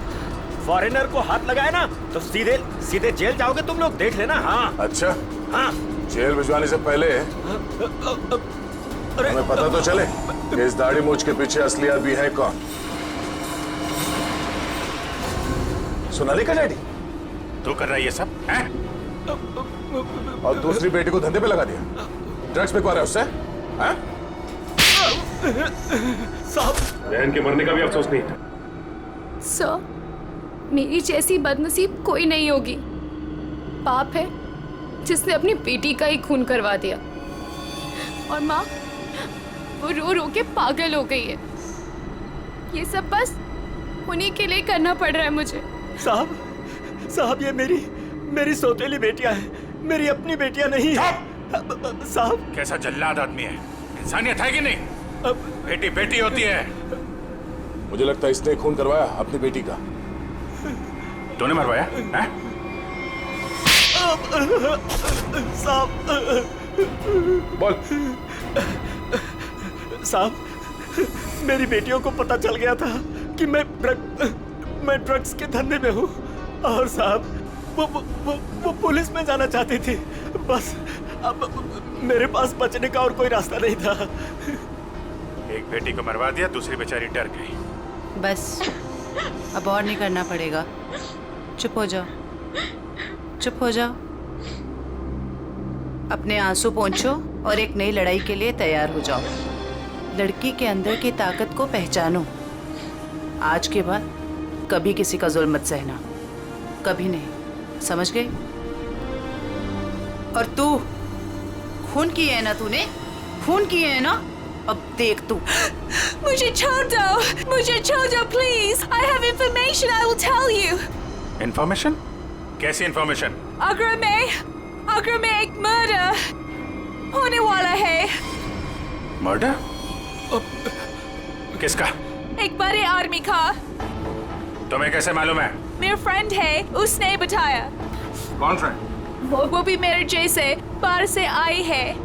फॉरेनर को हाथ लगाए ना तो सीधे सीधे जेल जाओगे तुम लोग, देख लेना। हाँ अच्छा, हाँ। जेल भिजवाने से पहले हमें पता तो चले कि इस दाढ़ी मूछ के पीछे असली आदमी है कौन। सोनाली का डैडी तू कर रहा है ये सब हैं? और दूसरी बेटी को धंधे पे लगा दिया, ड्रग्स पे कौन है उससे? हैं? साहब, बहन के मरने का भी अफसोस नहीं था। सर, मेरी जैसी बदनसीब कोई नहीं होगी। पाप है जिसने अपनी बेटी का ही खून करवा दिया, और माँ वो रो रो के पागल हो गई है। ये सब बस उन्हीं के लिए करना पड़ रहा है मुझे। साहब ये मेरी सौतेली बेटियां हैं, मेरी अपनी बेटियां नहीं है। साहब कैसा जल्लाद आदमी है, इंसानियत है कि नहीं? बेटी बेटी होती है। मुझे लगता है इसने खून करवाया अपनी बेटी का। तूने मरवाया हैं? साहब बोल। साहब मेरी बेटियों को पता चल गया था कि मैं ड्रग्स के धंधे में हूँ, और साहब वो पुलिस में जाना चाहती थी। बस अब मेरे पास बचने का और कोई रास्ता नहीं था। एक बेटी को मरवा दिया, दूसरी बेचारी डर गई। बस अब और नहीं करना पड़ेगा। चुप हो जाओ, चुप हो जाओ। अपने आंसू पोंछो और एक नई लड़ाई के लिए तैयार हो जाओ। लड़की के अंदर की ताकत को पहचानो। आज के बाद कभी किसी का जुल्म मत सहना, कभी नहीं, समझ गए? और तू खून किए है ना, तूने खून किए है ना, अब देख तू। मुझे छोड़ दो, मुझे छोड़ दो please. I have information, I will tell you. Information? कैसी इंफॉर्मेशन? आगरा में एक मर्डर होने वाला है। मर्डर? किसका? एक बड़े आदमी का। तुम्हें कैसे मालूम है? मेरा फ्रेंड है, उसने बताया। कौन फ्रेंड? वो भी मेरे जैसे बाहर से आई है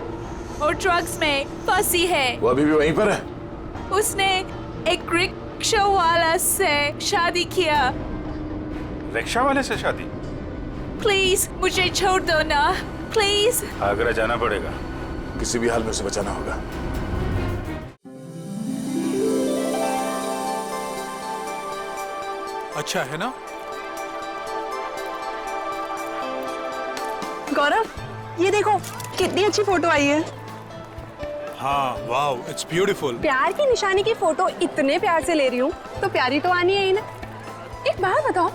और ड्रग्स में फंसी है। वो अभी भी वहीं पर है? उसने एक रिक्शा वाला से शादी किया। रिक्शा वाले से शादी? प्लीज मुझे छोड़ दो ना, प्लीज। आगरा जाना पड़ेगा, किसी भी हाल में उसे बचाना होगा। अच्छा है ना? गौरव, ये देखो कितनी अच्छी फोटो आई है। हाँ, वाओ, इट्स ब्यूटीफुल। प्यार की निशानी की फोटो इतने प्यार से ले रही हूँ तो प्यारी तो आनी है ही ना। एक बात बताओ,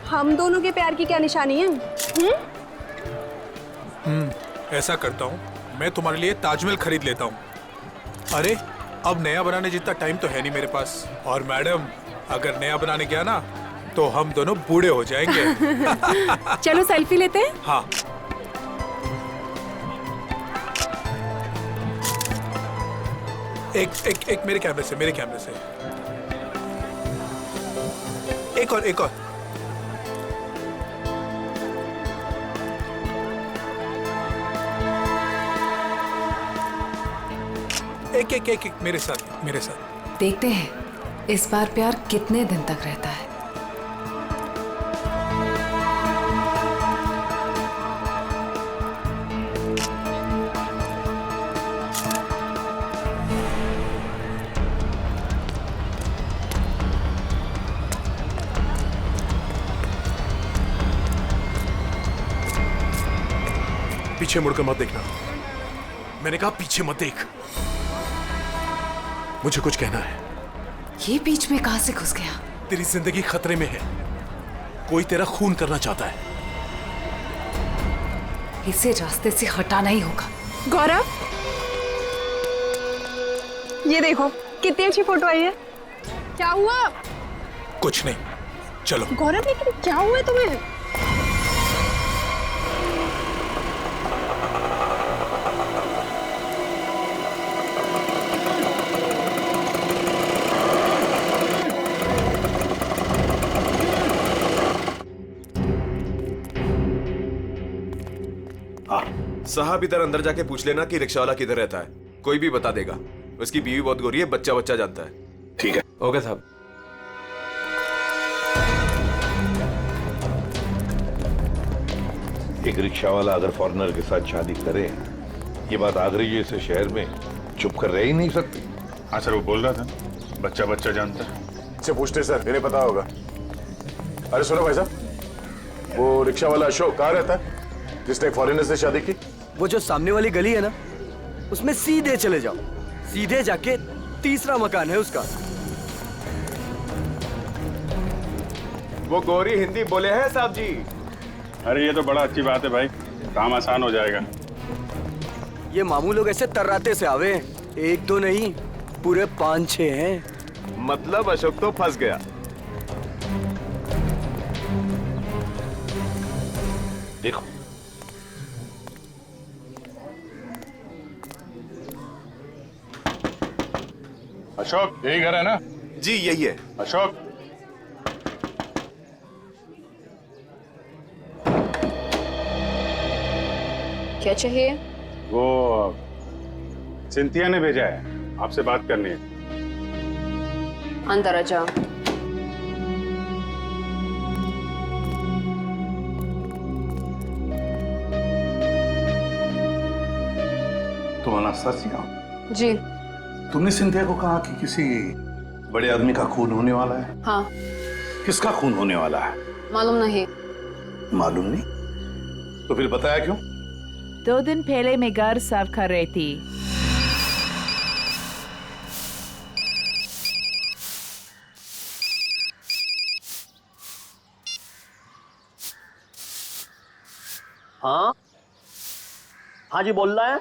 हम दोनों के प्यार की क्या निशानी है? ऐसा करता हूँ, मैं तुम्हारे लिए ताजमहल खरीद लेता हूँ। अरे अब नया बनाने जितना टाइम तो है नहीं मेरे पास। और मैडम, अगर नया बनाने गया ना तो हम दोनों बूढ़े हो जाएंगे। चलो सेल्फी लेते हैं। हाँ। एक मेरे कैमरे से, एक और एक मेरे साथ। देखते हैं इस बार प्यार कितने दिन तक रहता है। पीछे मुड़कर मत देखना। मैंने कहा पीछे मत देख। मुझे कुछ कहना है। ये बीच में कहां से घुस गया? तेरी जिंदगी खतरे में है। कोई तेरा खून करना चाहता है। इसे रास्ते से हटाना ही होगा। गौरव, ये देखो कितनी अच्छी फोटो आई है। क्या हुआ? कुछ नहीं, चलो। गौरव, लेकिन क्या हुआ तुम्हें? साहब इधर अंदर जाके पूछ लेना कि रिक्शा वाला किधर रहता है। कोई भी बता देगा। उसकी बीवी बहुत गोरी है, बच्चा जानता है। ठीक है। ओके साहब। एक रिक्शा वाला अगर फॉरेनर के साथ शादी करे, ये बात आगरे जैसे शहर में चुप कर रह ही नहीं सकती। हाँ सर, वो बोल रहा था बच्चा जानता है। इससे पूछते सर, इन्हें पता होगा। अरे सुनो भाई साहब, वो रिक्शा वाला अशोक कहाँ रहता है जिसने एक फॉरेनर से शादी की? वो जो सामने वाली गली है ना, उसमें सीधे चले जाओ। सीधे जाके तीसरा मकान है उसका। वो गोरी हिंदी बोले हैं साहब जी। अरे ये तो बड़ा अच्छी बात है भाई, काम आसान हो जाएगा। ये मामू लोग ऐसे तर्राते से आवे हैं। एक दो नहीं, पूरे 5-6 हैं। मतलब अशोक तो फंस गया। देखो, अशोक यही घर है ना? जी यही है। अशोक, क्या चाहिए? वो सिंथिया ने भेजा है, आपसे बात करनी है। अंदर आ जाओ। तुम अनास्तासिया हो? जी। तुमने सिंथिया को कहा कि किसी बड़े आदमी का खून होने वाला है? हाँ। किसका खून होने वाला है? मालूम नहीं। मालूम नहीं? तो फिर बताया क्यों? 2 दिन पहले मैं घर साफ कर रही थी। हाँ जी, बोल रहा है।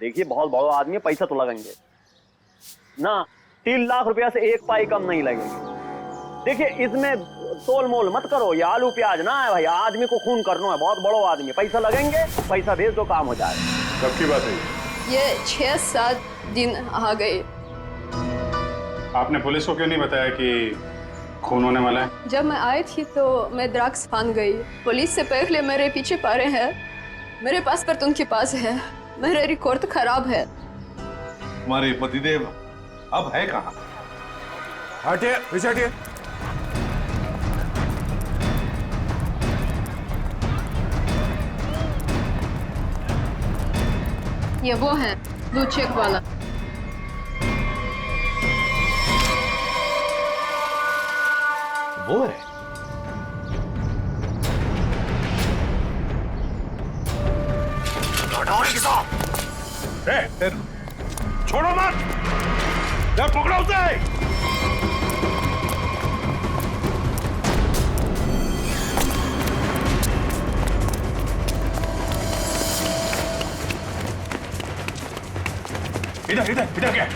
देखिए बहुत बड़ा आदमी है, पैसा तो लगेंगे ना। 3 लाख रुपया से एक पाई कम नहीं लगेंगे। देखिए इसमें तोल मोल मत करो, ये आलू प्याज ना है भाई। आदमी को खून करना है, बहुत बड़ा आदमी है। पैसा लगेंगे, पैसा भेज दो, काम हो जाएगा। कब की बात है ये 6-7 दिन आ गए। आपने पुलिस को क्यों नहीं बताया कि खून होने वाला है? जब मैं आई थी तो मैं ड्रग्स फान गई। पुलिस से पहले मेरे पीछे पड़े हैं। मेरे पास पर उनके पास है। मेरा रिकॉर्ड खराब है। तुम्हारे पतिदेव अब है कहाँ? हटिए, पीछे हटिए। ये वो है ब्लू चेक वाला। वो है? छोड़ो मत, पकड़ो उसे। इधर इधर इधर क्या?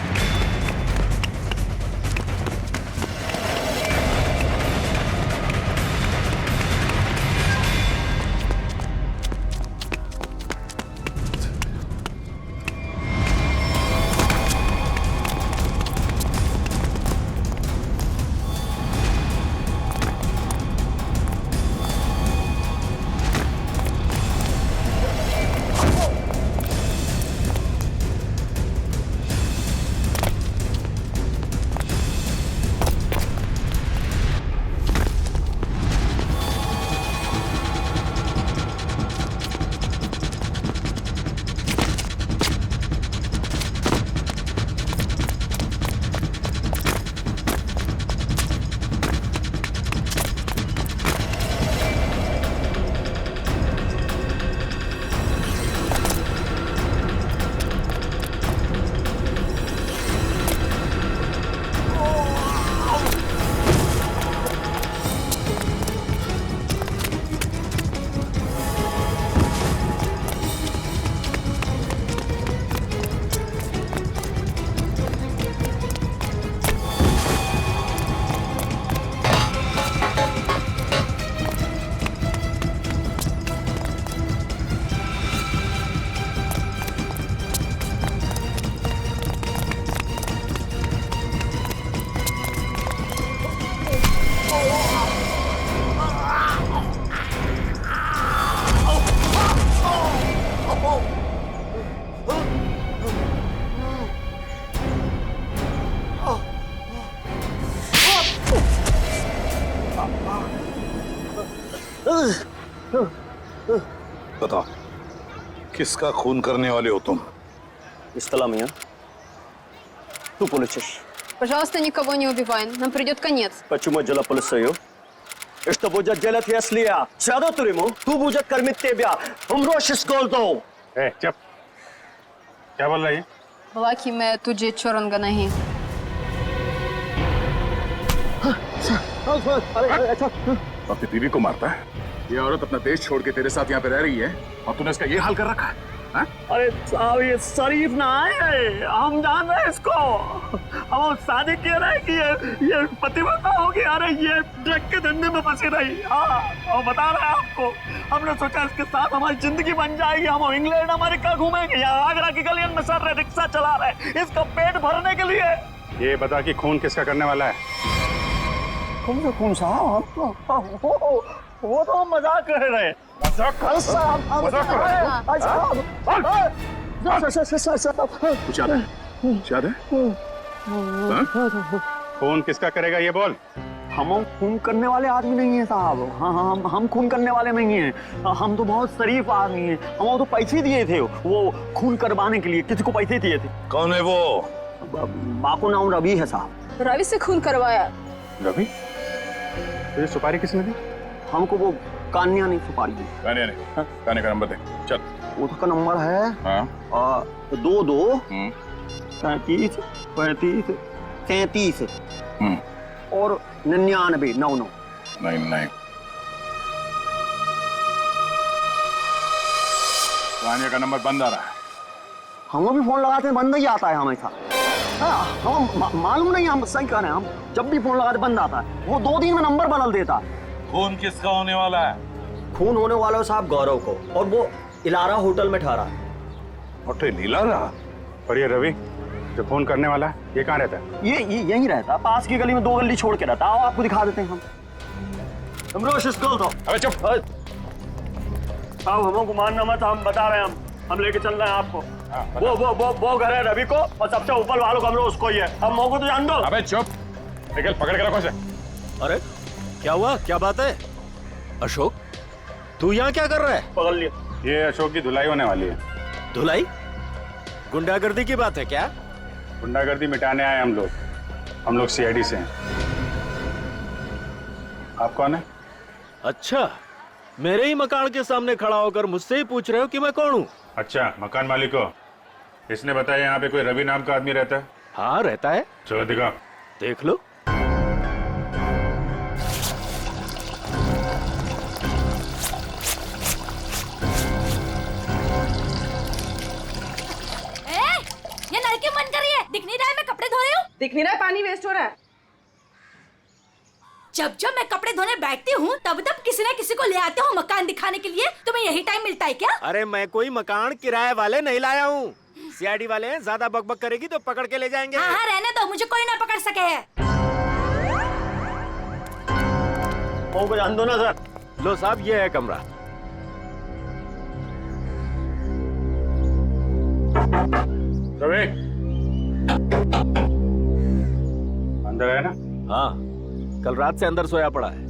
बताओ, किसका खून करने वाले हो तुम? Истала меня. Ту полицейский. Пожалуйста, никого не убивай. Нам придет конец. Почему дело полицею? И что будет делать, если я сяду в тюрьму? Ту будет кормить тебя. Умрешь с голоду. चुप। क्या बोल रही है? बोला कि मैं तुझे छोड़ूंगा नहीं। अपनी बीवी को मारता है? ये औरत अपना देश छोड़ के तेरे साथ यहाँ पे रह रही है और तूने इसका ये हाल कर रखा है? अरे साहब, ये शरीफ ना है, हम जान रहे हैं इसको। हम शादी किए रहे कि ये पतिव्रता होगी। अरे ये ड्रग के धंधे में फंसी रही। हाँ, और बता रहे हैं आपको, हमने सोचा इसके साथ हमारी जिंदगी बन जाएगी। हम इंग्लैंड अमेरिका घूमेंगे, यहाँ आगरा की गलियों में सर रहे, रिक्शा चला रहे, इसका पेट भरने के लिए। ये बता कि खून किसका करने वाला है? खून साहब, वो तो हम मजाक कर रहे हैं। मजाक कर रहे हैं? कुछ याद है? याद है? खून किसका करेगा ये बोल। हम खून करने वाले आदमी नहीं है साहब। हाँ, हम खून करने वाले नहीं हैं। हम तो बहुत शरीफ आदमी हैं। हम तो पैसे दिए थे वो खून करवाने के लिए। किसी को पैसे दिए थे। कौन है वो? माँ को नाम रवि है साहब। रवि से खून करवाया। रवि? ये सुपारी किसने दी? हमको वो कान्या ने सुपारी दी। कान्या ने? कान्या का नंबर दे। चल। उसका नंबर है 22 35 35 33 और 99 99 99। कान्या का नंबर बंद आ रहा है। हम भी फोन लगाते हैं, बंद ही आता है हमेशा। हम मालूम नहीं, हम सही कह रहे हैं। हम जब भी फोन लगाते बंद आता है। वो 2 दिन में नंबर बदल देता है। खून किसका होने वाला है? खून होने वाला है साहब गौरव को, और वो इलारा होटल में ठहरा है। होटल इलारा? और ये रवि जो फोन करने वाला है, ये कहाँ रहता है? ये यहीं रहता, पास की गली में 2 गली छोड़ के रहता। आओ आपको दिखा देते हैं हम। अबे चुप। आओ, हमको मानना मत, हम बता रहे हैं। हम लेके चल रहे हैं आपको। वो घर है रवि को, और सबसे ऊपर वालों कमरा उसको ही है। हम मौको तो जान दो। अबे चुप, निकल, पकड़ के रखो इसे। अरे क्या हुआ, क्या बात है? अशोक, तू यहाँ क्या कर रहा है? पकड़ लिया। ये अशोक की धुलाई होने वाली है। धुलाई? गुंडागर्दी की बात है क्या? गुंडागर्दी मिटाने आए हम लोग सीआईडी से हैं। आप कौन है? अच्छा, मेरे ही मकान के सामने खड़ा होकर मुझसे ही पूछ रहे हो कि मैं कौन हूँ? अच्छा, मकान मालिक हो। इसने बताया यहाँ पे कोई रवि नाम का आदमी रहता है? हाँ रहता है। चलो दिखा। देख लो। ये लड़की मन कर रही है, दिख नहीं रहा है मैं कपड़े धो रही हूँ। दिख नहीं रहा है, पानी वेस्ट हो रहा है। जब जब मैं कपड़े धोने बैठती हूँ तब तब किसी न किसी को ले आते हो मकान दिखाने के लिए। तुम्हें यही टाइम मिलता है क्या? अरे मैं कोई मकान किराए वाले नहीं लाया हूँ। सीआईडी वाले हैं, ज्यादा बकबक करेगी तो पकड़ के ले जाएंगे। हाँ रहने दो, मुझे कोई ना पकड़ सके है। को जान दो ना सर। लो साहब ये है कमरा। रवि अंदर है ना? हाँ कल रात से अंदर सोया पड़ा है।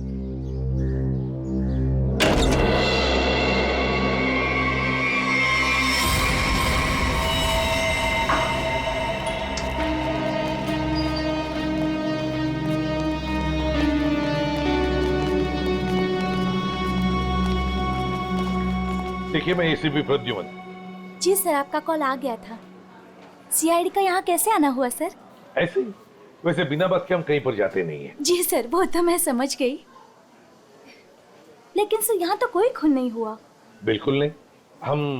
देखिए मैं एसीपी प्रद्युमन। जी सर, आपका कॉल आ गया था। सीआईडी का यहाँ कैसे आना हुआ सर? ऐसे ही, वैसे बिना बात के हम कहीं पर जाते नहीं है। जी सर, वो तो मैं समझ गई, लेकिन सर यहाँ तो कोई खून नहीं हुआ। बिल्कुल नहीं, हम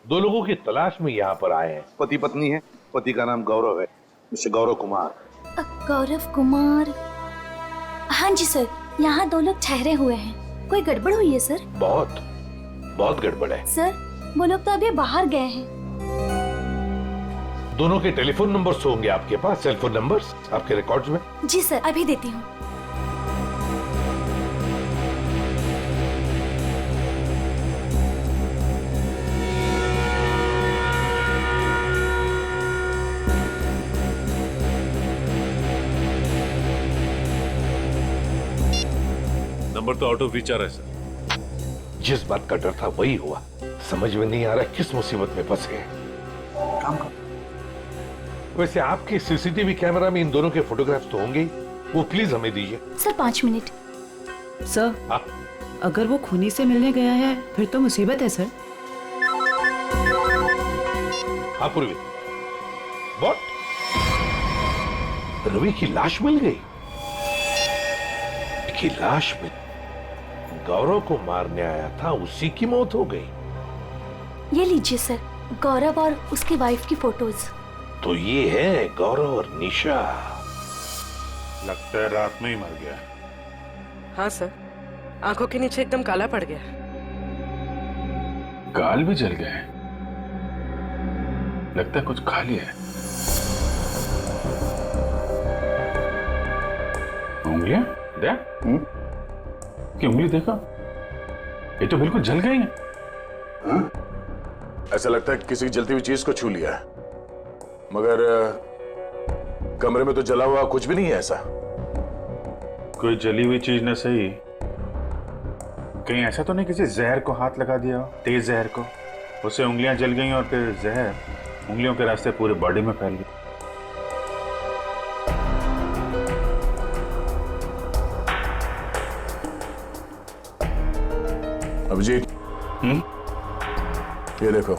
दो लोगों की तलाश में यहाँ पर आए हैं। पति पत्नी है, पति का नाम गौरव है, मिस्टर गौरव कुमार। गौरव कुमार? हाँ जी सर, यहाँ दो लोग ठहरे हुए हैं। कोई गड़बड़ हुई है सर? बहुत गड़बड़ है सर। वो लोग तो अभी बाहर गए हैं। दोनों के टेलीफोन नंबर्स होंगे आपके पास, सेलफोन नंबर्स आपके रिकॉर्ड्स में? जी सर, अभी देती हूँ। नंबर तो आउट ऑफ रीच आ रहा है सर। जिस बात का डर था वही हुआ। समझ में नहीं आ रहा किस मुसीबत में फंस गए। काम कर। वैसे आपके सीसीटीवी कैमरा में इन दोनों के फोटोग्राफ्स तो होंगे ही, वो प्लीज हमें दीजिए। Sir 5 minute. सर हाँ? अगर वो खूनी से मिलने गया है फिर तो मुसीबत है सर। हाँ पूर्वी, व्हाट? रवि की लाश मिल गई? की लाश में गौरव को मारने आया था, उसी की मौत हो गई। ये लीजिए सर, गौरव और उसकी वाइफ की फोटोज। तो ये है गौरव और निशा। लगता है रात में ही मर गया। हाँ सर, आंखों के नीचे एकदम काला पड़ गया। गाल भी जल गए, लगता है कुछ खा लिया है। उंगलियां देख, की उंगली देखा, ये तो बिल्कुल जल गई है। हाँ? ऐसा लगता है किसी जलती हुई चीज को छू लिया है, मगर कमरे में तो जला हुआ कुछ भी नहीं है। ऐसा कोई जली हुई चीज न सही, कहीं ऐसा तो नहीं किसी जहर को हाथ लगा दिया हो, तेज जहर को, उससे उंगलियां जल गई और फिर जहर उंगलियों के रास्ते पूरे बॉडी में फैल गई। अभिजीत, ये देखो,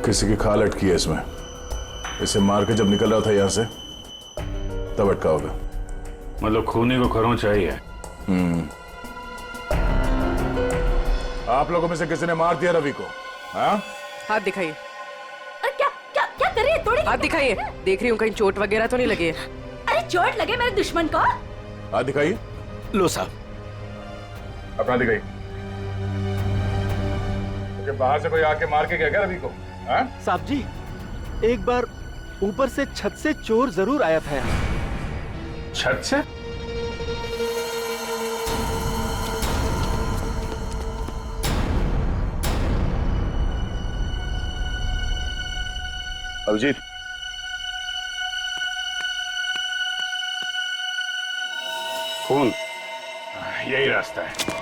किसी की खाल अटकी है इसमें। इसे मार के जब निकल रहा था यहां से तब अटका होगा। मतलब खूनी को खरोंच चाहिए। आप लोगों में से किसी ने मार दिया रवि को? हाँ? हाथ दिखाइए। क्या क्या क्या कर रही है? थोड़ी हाथ दिखाइए, देख रही हूँ कहीं चोट वगैरह तो नहीं लगी है। अरे चोट लगे मेरे दुश्मन को? हाथ दिखाइए। लो साहब, अपना दिखाइए। तो बाहर से कोई आके मार के गया रवि को? हाँ? साहब जी, एक बार ऊपर से छत से चोर जरूर आया था यहाँ। छत से? अभिजीत, खून, यही रास्ता है।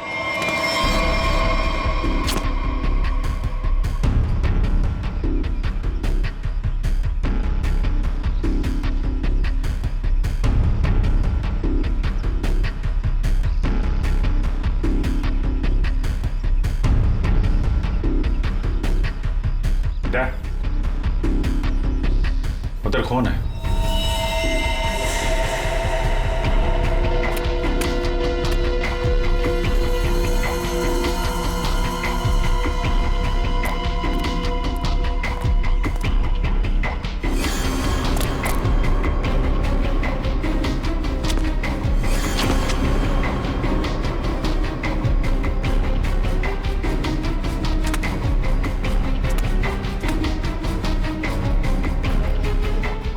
क्या? फोन है।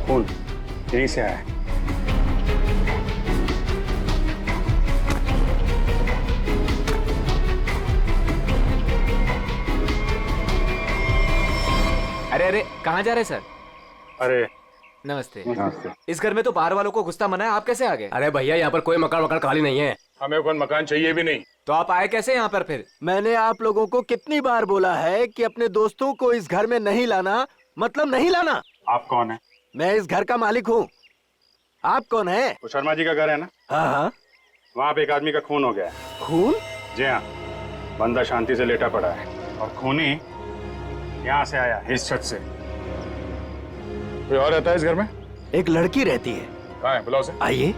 खून यहीं से आया है। अरे अरे कहाँ जा रहे सर? अरे नमस्ते। नमस्ते। इस घर में तो बाहर वालों को घुसता मना है, आप कैसे आ गए? अरे भैया यहाँ पर कोई मकान खाली नहीं है। हमें कोई मकान चाहिए भी नहीं। तो आप आए कैसे यहाँ पर फिर? मैंने आप लोगों को कितनी बार बोला है कि अपने दोस्तों को इस घर में नहीं लाना, मतलब नहीं लाना। आप कौन है? मैं इस घर का मालिक हूँ। आप कौन है? वो शर्मा जी का घर है ना? हाँ हाँ। वहाँ पे एक आदमी का खून हो गया है। खून? जी हाँ, बंदा शांति से लेटा पड़ा है और खूनी यहाँ से आया, इस छत से। कोई और रहता है इस घर में? एक लड़की रहती है। कहाँ है? बुलाओ उसे। आइए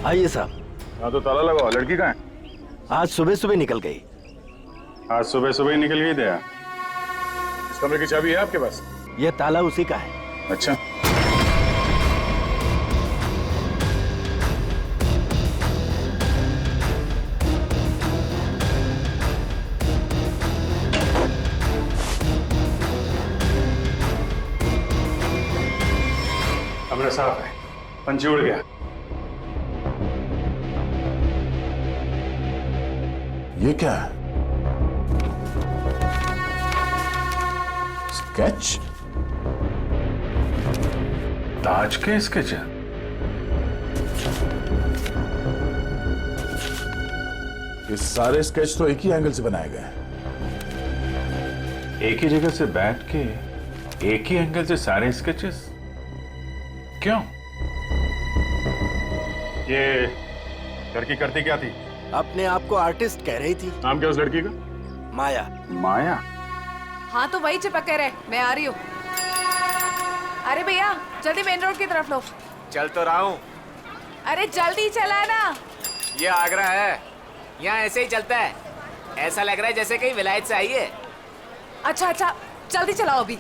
आइए साहब। यहाँ तो ताला लगा हुआ, लड़की कहाँ है? आज सुबह सुबह निकल गई। आज सुबह सुबह ही निकल गई दया। इस कमरे की चाबी है आपके पास? यह ताला उसी का है। अच्छा। कमरा साफ है, पंची उड़ गया। ये क्या है? स्केच? ताज के स्केच है। ये सारे स्केच तो एक ही एंगल से बनाए गए हैं। एक ही जगह से बैठ के एक ही एंगल से सारे स्केचेस क्यों? ये लड़की करती क्या थी? अपने आप को आर्टिस्ट कह रही थी। नाम क्या उस लड़की का? माया। माया? हाँ तो वही चिपक रहे, मैं आ रही हूँ। अरे भैया जल्दी मेन रोड की तरफ लो। चल तो रहा हूँ। अरे जल्दी चला ना। ये आगरा है, यहाँ ऐसे ही चलता है। ऐसा लग रहा है जैसे कहीं विलायत से आई है। अच्छा अच्छा जल्दी चलाओ अभी।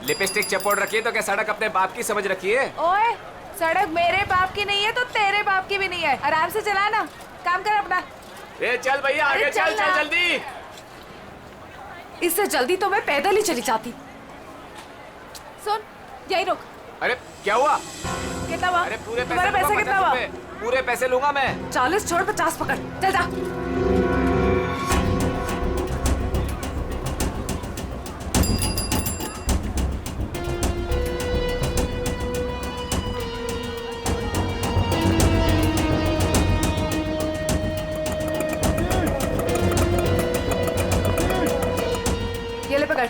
लिपस्टिक चपोड़ रखी है तो क्या सड़क अपने बाप की समझ रखी है? ओए सड़क मेरे बाप की नहीं है तो तेरे बाप की भी नहीं है। आराम से चला ना, काम कर अपना। ए चल भैया आगे चल चल जल्दी। इससे जल्दी तो मैं पैदल ही चली जाती। सुन यही रुक। अरे क्या हुआ? कितना हुआ? अरे पूरे तुम्हारे पैसे कितना हुआ? पूरे पैसे लूंगा मैं। 40 छोड़ 50 पकड़, चल जा। ये ले पकड़।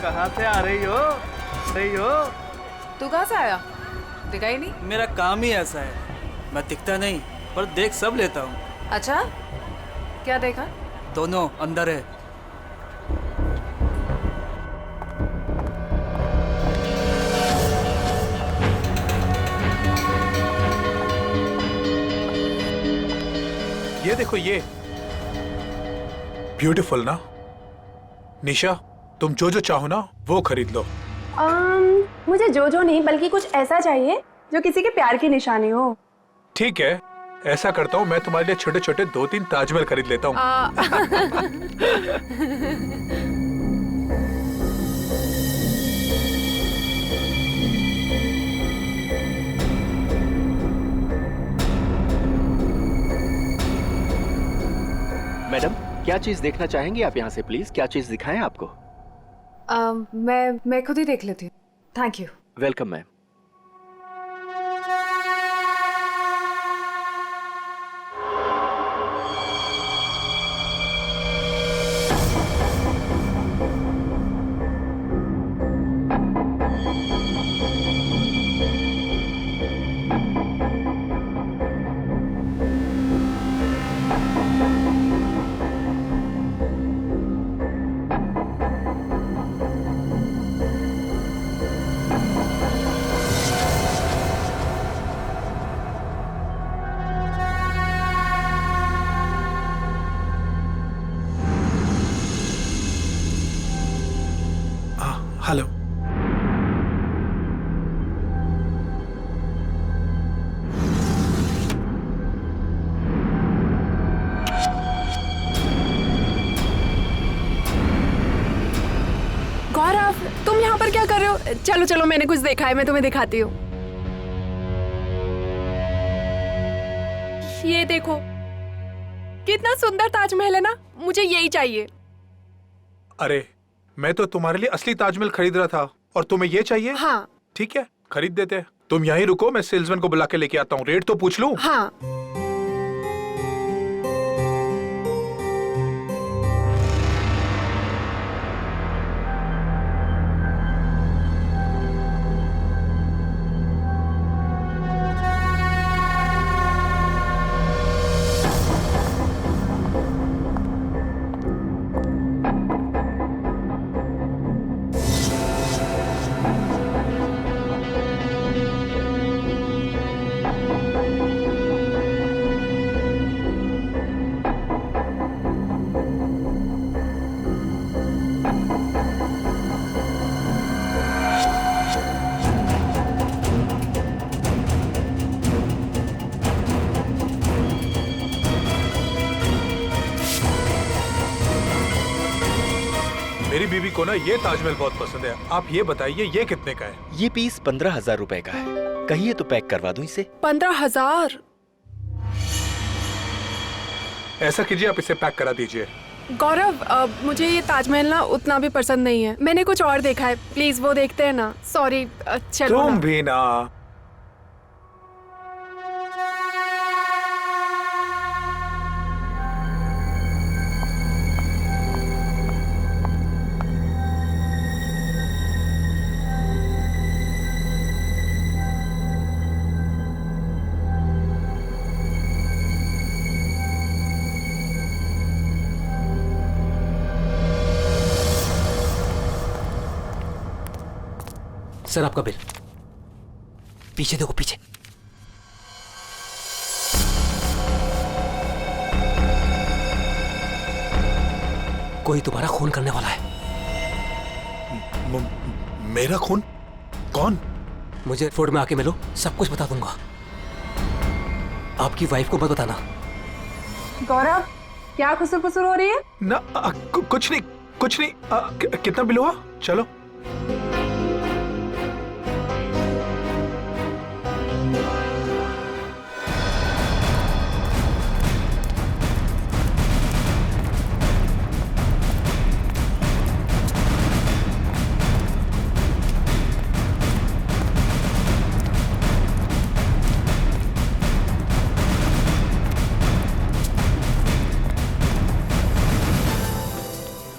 कहाँ से आ रही हो? तू कहाँ से आया? दिखा ही नहीं। मेरा काम ही ऐसा है, मैं दिखता नहीं पर देख सब लेता हूँ। अच्छा क्या देखा? दोनों अंदर है। ये देखो ये ब्यूटीफुल ना। निशा तुम जो जो चाहो ना वो खरीद लो। मुझे जो नहीं बल्कि कुछ ऐसा चाहिए जो किसी के प्यार की निशानी हो। ठीक है ऐसा करता हूँ, मैं तुम्हारे लिए छोटे छोटे 2-3 ताजमहल खरीद लेता हूँ। मैडम क्या चीज देखना चाहेंगी आप यहाँ से? प्लीज क्या चीज दिखाएं आपको? मैं खुद ही देख लेती हूँ। Thank you. Welcome ma'am. Hello. Gaurav, तुम यहाँ पर क्या कर रहे हो? चलो चलो, मैंने कुछ देखा है, मैं तुम्हें दिखाती हूँ। ये देखो, कितना सुंदर ताजमहल है ना, मुझे यही चाहिए। अरे मैं तो तुम्हारे लिए असली ताजमहल खरीद रहा था और तुम्हें ये चाहिए? हाँ। ठीक है, खरीद देते हैं। तुम यहीं रुको, मैं सेल्समैन को बुला के लेके आता हूँ। रेट तो पूछ लूं? हाँ। मेरी बीवी को ना ये ताजमहल बहुत पसंद है। आप ये बताइए ये कितने का है? ये पीस 15,000 रुपए का है। कहिए तो पैक करवा दूं इसे। 15,000? ऐसा कीजिए, आप इसे पैक करा दीजिए। गौरव, मुझे ये ताजमहल ना उतना भी पसंद नहीं है। मैंने कुछ और देखा है, प्लीज वो देखते हैं ना। सॉरी, चलो तुम ना। भी ना। सर आपका बिल। पीछे देखो, पीछे। कोई तुम्हारा खून करने वाला है। मेरा खून? कौन? मुझे फोर्ट में आके मिलो, सब कुछ बता दूंगा। आपकी वाइफ को मत बताना। गौरव, क्या खुसुर फुसुर हो रही है? ना कुछ नहीं, कुछ नहीं। कितना बिल हुआ? चलो।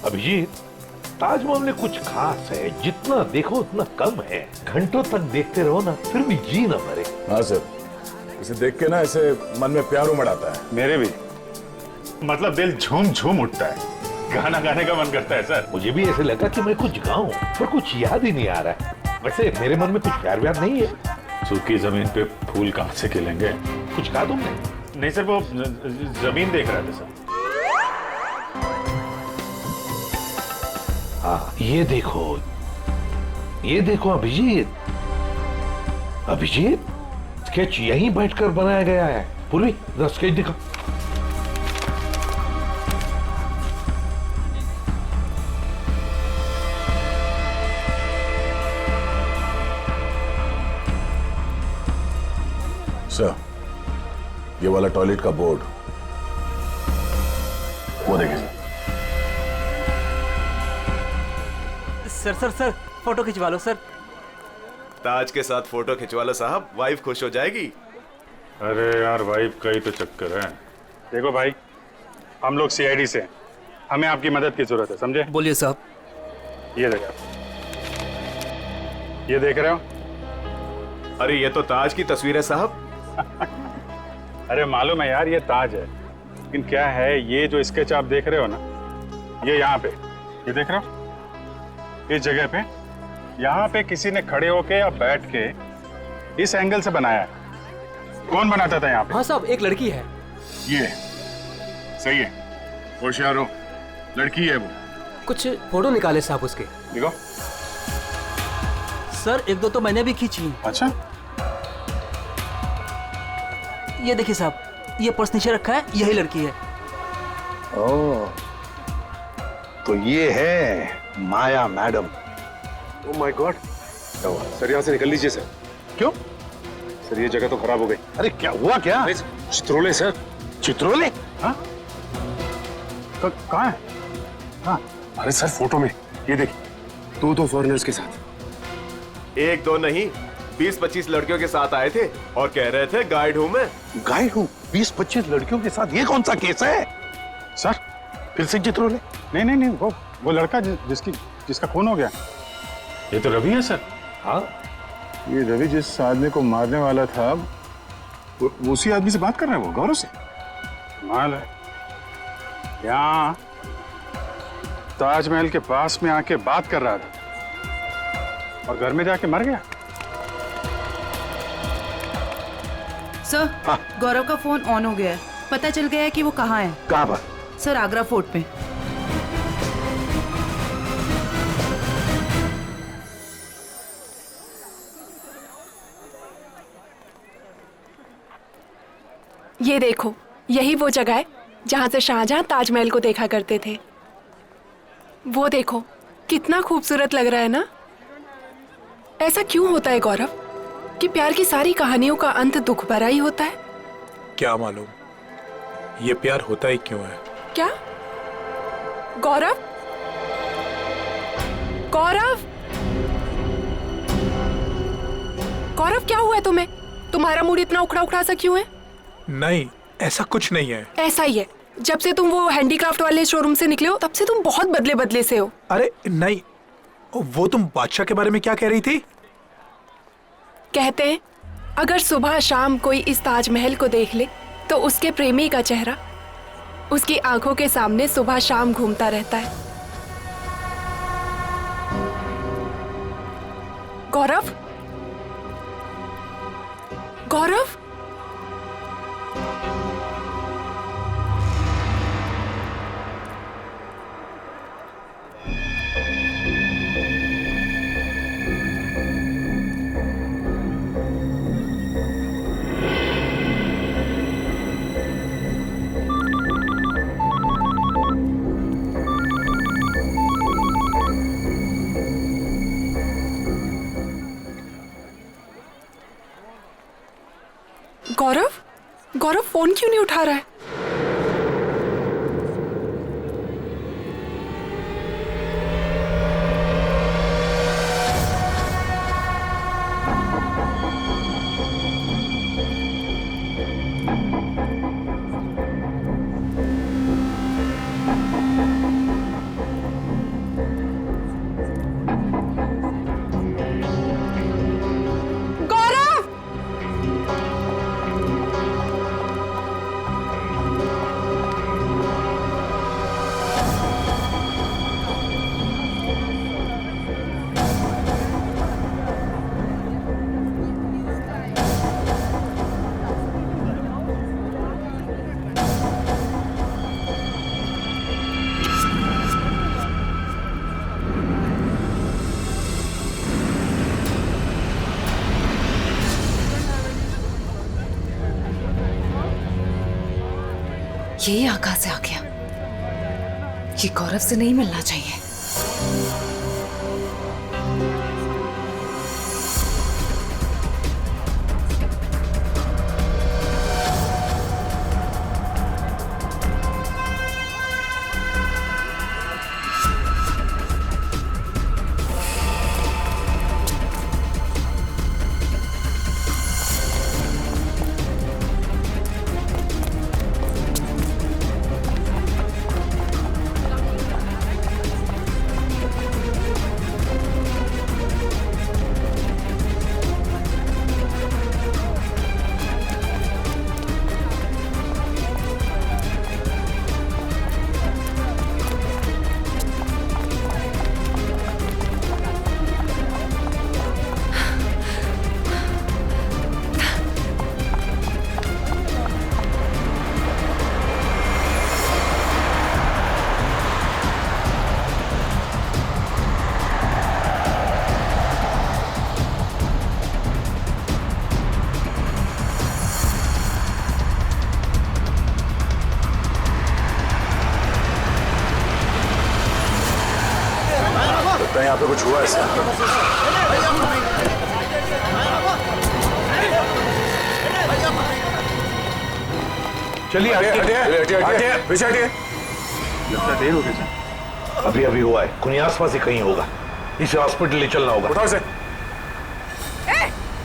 अभिजीत, ताजमहल में कुछ खास है, जितना देखो उतना कम है। घंटों तक देखते रहो ना, फिर भी जी ना भरे। हाँ सर, इसे देख के ना ऐसे मन में प्यार उमड़ आता है। मेरे भी, मतलब दिल झूम झूम उठता है, गाना गाने का मन करता है सर। मुझे भी ऐसे लगा कि मैं कुछ गाऊं, पर कुछ याद ही नहीं आ रहा है। वैसे मेरे मन में कुछ प्यार व्यार नहीं है। सूखी जमीन पे फूल कहाँ से खिलेंगे? कुछ कहा तुमने? नहीं सर, वो जमीन देख रहे थे सर। हाँ, ये देखो अभिजीत। अभिजीत, स्केच यहीं बैठकर बनाया गया है। पूर्वी, जरा स्केच दिखा। सर, ये वाला टॉयलेट का बोर्ड, वो देखिए सर। सर फोटो खिंचवा लो सर। ताज के साथ फोटो खिंचवा लो साहब, वाइफ खुश हो जाएगी। अरे यार, वाइफ का ही तो चक्कर है। देखो भाई, हम लोग सीआईडी से हैं, हमें आपकी मदद की जरूरत है, समझे? बोलिए साहब। ये देखो, ये देख रहे हो? अरे ये तो ताज की तस्वीर है साहब। अरे मालूम है यार, ये ताज है, लेकिन क्या है, ये जो स्केच आप देख रहे हो ना, ये यहाँ पे, ये देख रहे हो, इस जगह पे, यहाँ पे किसी ने खड़े होके या बैठ के इस एंगल से बनाया है। कौन बनाता था यहाँ पे? हाँ साहब, एक लड़की है। ये सही है, होशियार हो, लड़की है वो। कुछ फोटो निकाले साहब उसके। देखो, सर एक दो तो मैंने भी खींची। अच्छा, ये देखिए साहब, ये पर्स नीचे रखा है, यही लड़की है। ओह, तो ये है माया मैडम। Oh my God. क्या हुआ सर? यहाँ से निकल लीजिए सर। क्यों सर ये जगह तो खराब हो गई। अरे क्या हुआ? क्या चित्रोले सर। चित्रोले? हाँ, कहाँ है? हाँ, अरे सर फोटो में ये देखिए, दो फॉरेनर्स के साथ। एक दो नहीं, 20-25 लड़कियों के साथ आए थे और कह रहे थे गाइड हूं मैं। गाइड हूँ? 20-25 लड़कियों के साथ? ये कौन सा केस है सर? फिर से चित्रोले? नहीं, वो लड़का जिसका खून हो गया, ये तो रवि है सर। हाँ, ये रवि जिस आदमी को मारने वाला था, वो उसी आदमी से बात कर रहा है, वो गौरव से। कमाल है, यहाँ ताजमहल के पास में आके बात कर रहा था और घर में जाके मर गया। सर, गौरव का फोन ऑन हो गया है। पता चल गया है कि वो कहाँ है। कहाँ पर? सर आगरा फोर्ट पे। ये देखो, यही वो जगह है जहाँ से शाहजहां ताजमहल को देखा करते थे। वो देखो, कितना खूबसूरत लग रहा है ना। ऐसा क्यों होता है गौरव कि प्यार की सारी कहानियों का अंत दुख भरा ही होता है? क्या मालूम ये प्यार होता ही क्यों है। क्या? गौरव, गौरव, गौरव, क्या हुआ है तुम्हें? तुम्हारा मूड इतना उखड़ा उखड़ा सा क्यों है? नहीं, ऐसा कुछ नहीं है। ऐसा ही है। जब से तुम वो हैंडीक्राफ्ट वाले शोरूम से निकले हो, तब से तुम बहुत बदले बदले से हो। अरे नहीं, वो तुम बादशाह के बारे में क्या कह रही थी? कहते हैं अगर सुबह शाम कोई इस ताजमहल को देख ले तो उसके प्रेमी का चेहरा उसकी आंखों के सामने सुबह शाम घूमता रहता है। गौरव, गौरव, गौरव, गौरव फोन क्यों नहीं उठा रहा है? ये यहाँ कहाँ से आ गया? ये गौरव से नहीं मिलना चाहिए। लगता है यहाँ पे कुछ हुआ है सर। चलिए हटिए, पीछे हटिए। लगता देर हो गई सर। अभी अभी हुआ है, कोई आसपास ही कहीं होगा। इसे हॉस्पिटल ले चलना होगा। उठाओ इसे।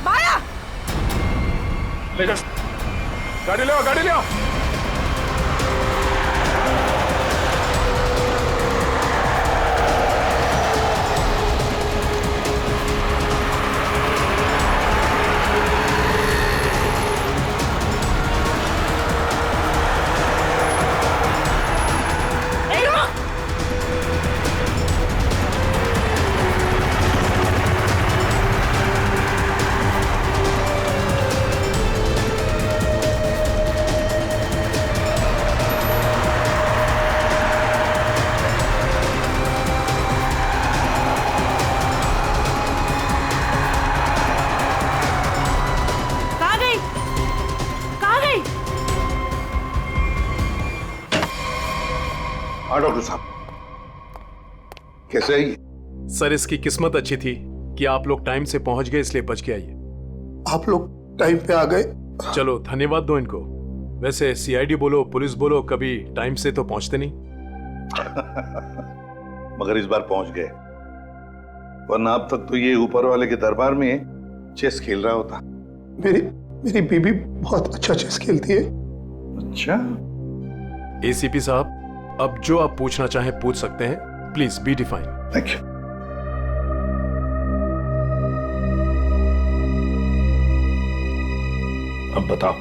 माया, ले जा, गाड़ी ले आओ, गाड़ी ले आओ। हाँ डॉक्टर साहब, कैसे है? सर इसकी किस्मत अच्छी थी कि आप लोग टाइम से पहुंच गए, इसलिए बच के आइए। आप लोग टाइम पे आ गए। चलो धन्यवाद दो इनको। वैसे सीआईडी बोलो पुलिस बोलो, कभी टाइम से तो पहुंचते नहीं। मगर इस बार पहुंच गए, वरना अब तक तो ये ऊपर वाले के दरबार में चेस खेल रहा होता। मेरी बीबी बहुत अच्छा चेस खेलती है। अच्छा। एसीपी साहब, अब जो आप पूछना चाहें पूछ सकते हैं। Please be define. Thank you. अब बताओ,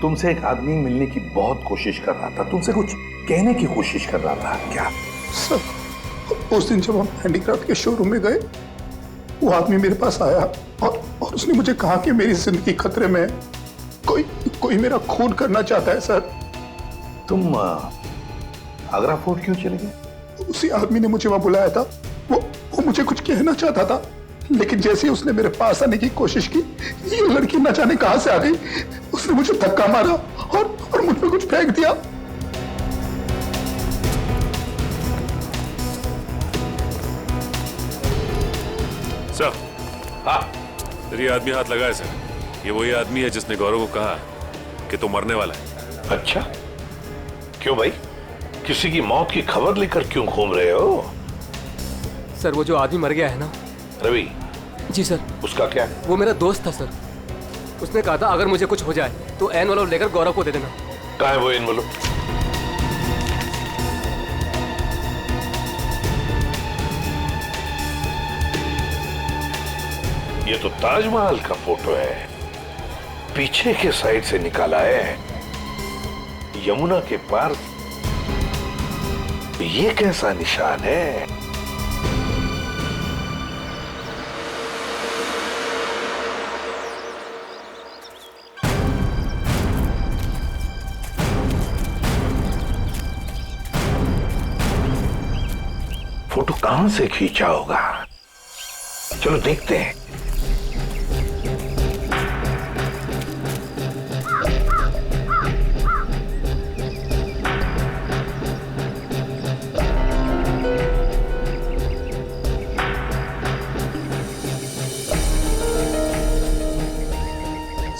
तुमसे एक आदमी मिलने की बहुत कोशिश कर रहा था, तुमसे कुछ कहने की कोशिश कर रहा था क्या? सर, उस दिन जब हम हैंडीक्राफ्ट के शोरूम में गए, वो आदमी मेरे पास आया और उसने मुझे कहा कि मेरी जिंदगी खतरे में है, कोई मेरा खून करना चाहता है। सर, तुम आगरा फोर्ट क्यों चले गए? उसी आदमी ने मुझे वहां बुलाया था। वो मुझे कुछ कहना चाहता था, लेकिन जैसे ही उसने मेरे पास आने की कोशिश की, ये लड़की न जाने कहां से आ गई। उसने मुझे धक्का मारा और मुझ पे कुछ फेंक दिया। सर, हाँ, सर ये आदमी हाथ लगाए सर। ये वही आदमी है जिसने गौरव को कहा कि तू मरने वाला है। अच्छा, क्यों भाई? किसी की मौत की खबर लेकर क्यों घूम रहे हो? सर, वो जो आदमी मर गया है ना, रवि। जी सर। उसका क्या? वो मेरा दोस्त था सर। उसने कहा था अगर मुझे कुछ हो जाए तो एनवेलप लेकर गौरव को दे देना। कहाँ है वो एनवेलप? ये तो ताजमहल का फोटो है, पीछे के साइड से निकाला है, यमुना के पार। ये कैसा निशान है? फोटो कहां से खींचा होगा? चलो देखते हैं।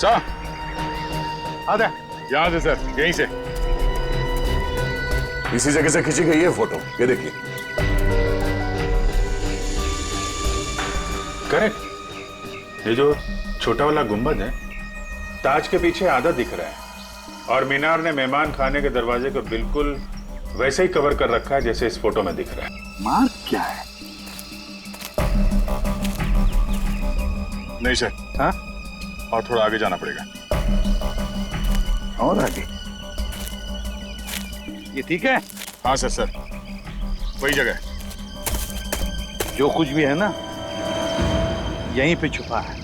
सर, आते यहाँ से सर, यहीं से। इसी जगह से खींची गई है फोटो, ये देखिए। करेक्ट। ये जो छोटा वाला गुंबद है, ताज के पीछे आधा दिख रहा है, और मीनार ने मेहमान खाने के दरवाजे को बिल्कुल वैसे ही कवर कर रखा है जैसे इस फोटो में दिख रहा है। मार्क क्या है? नहीं सर। हाँ? और थोड़ा आगे जाना पड़ेगा। और आगे? ये ठीक है? हाँ सर, वही जगह। जो कुछ भी है ना, यहीं पे छुपा है,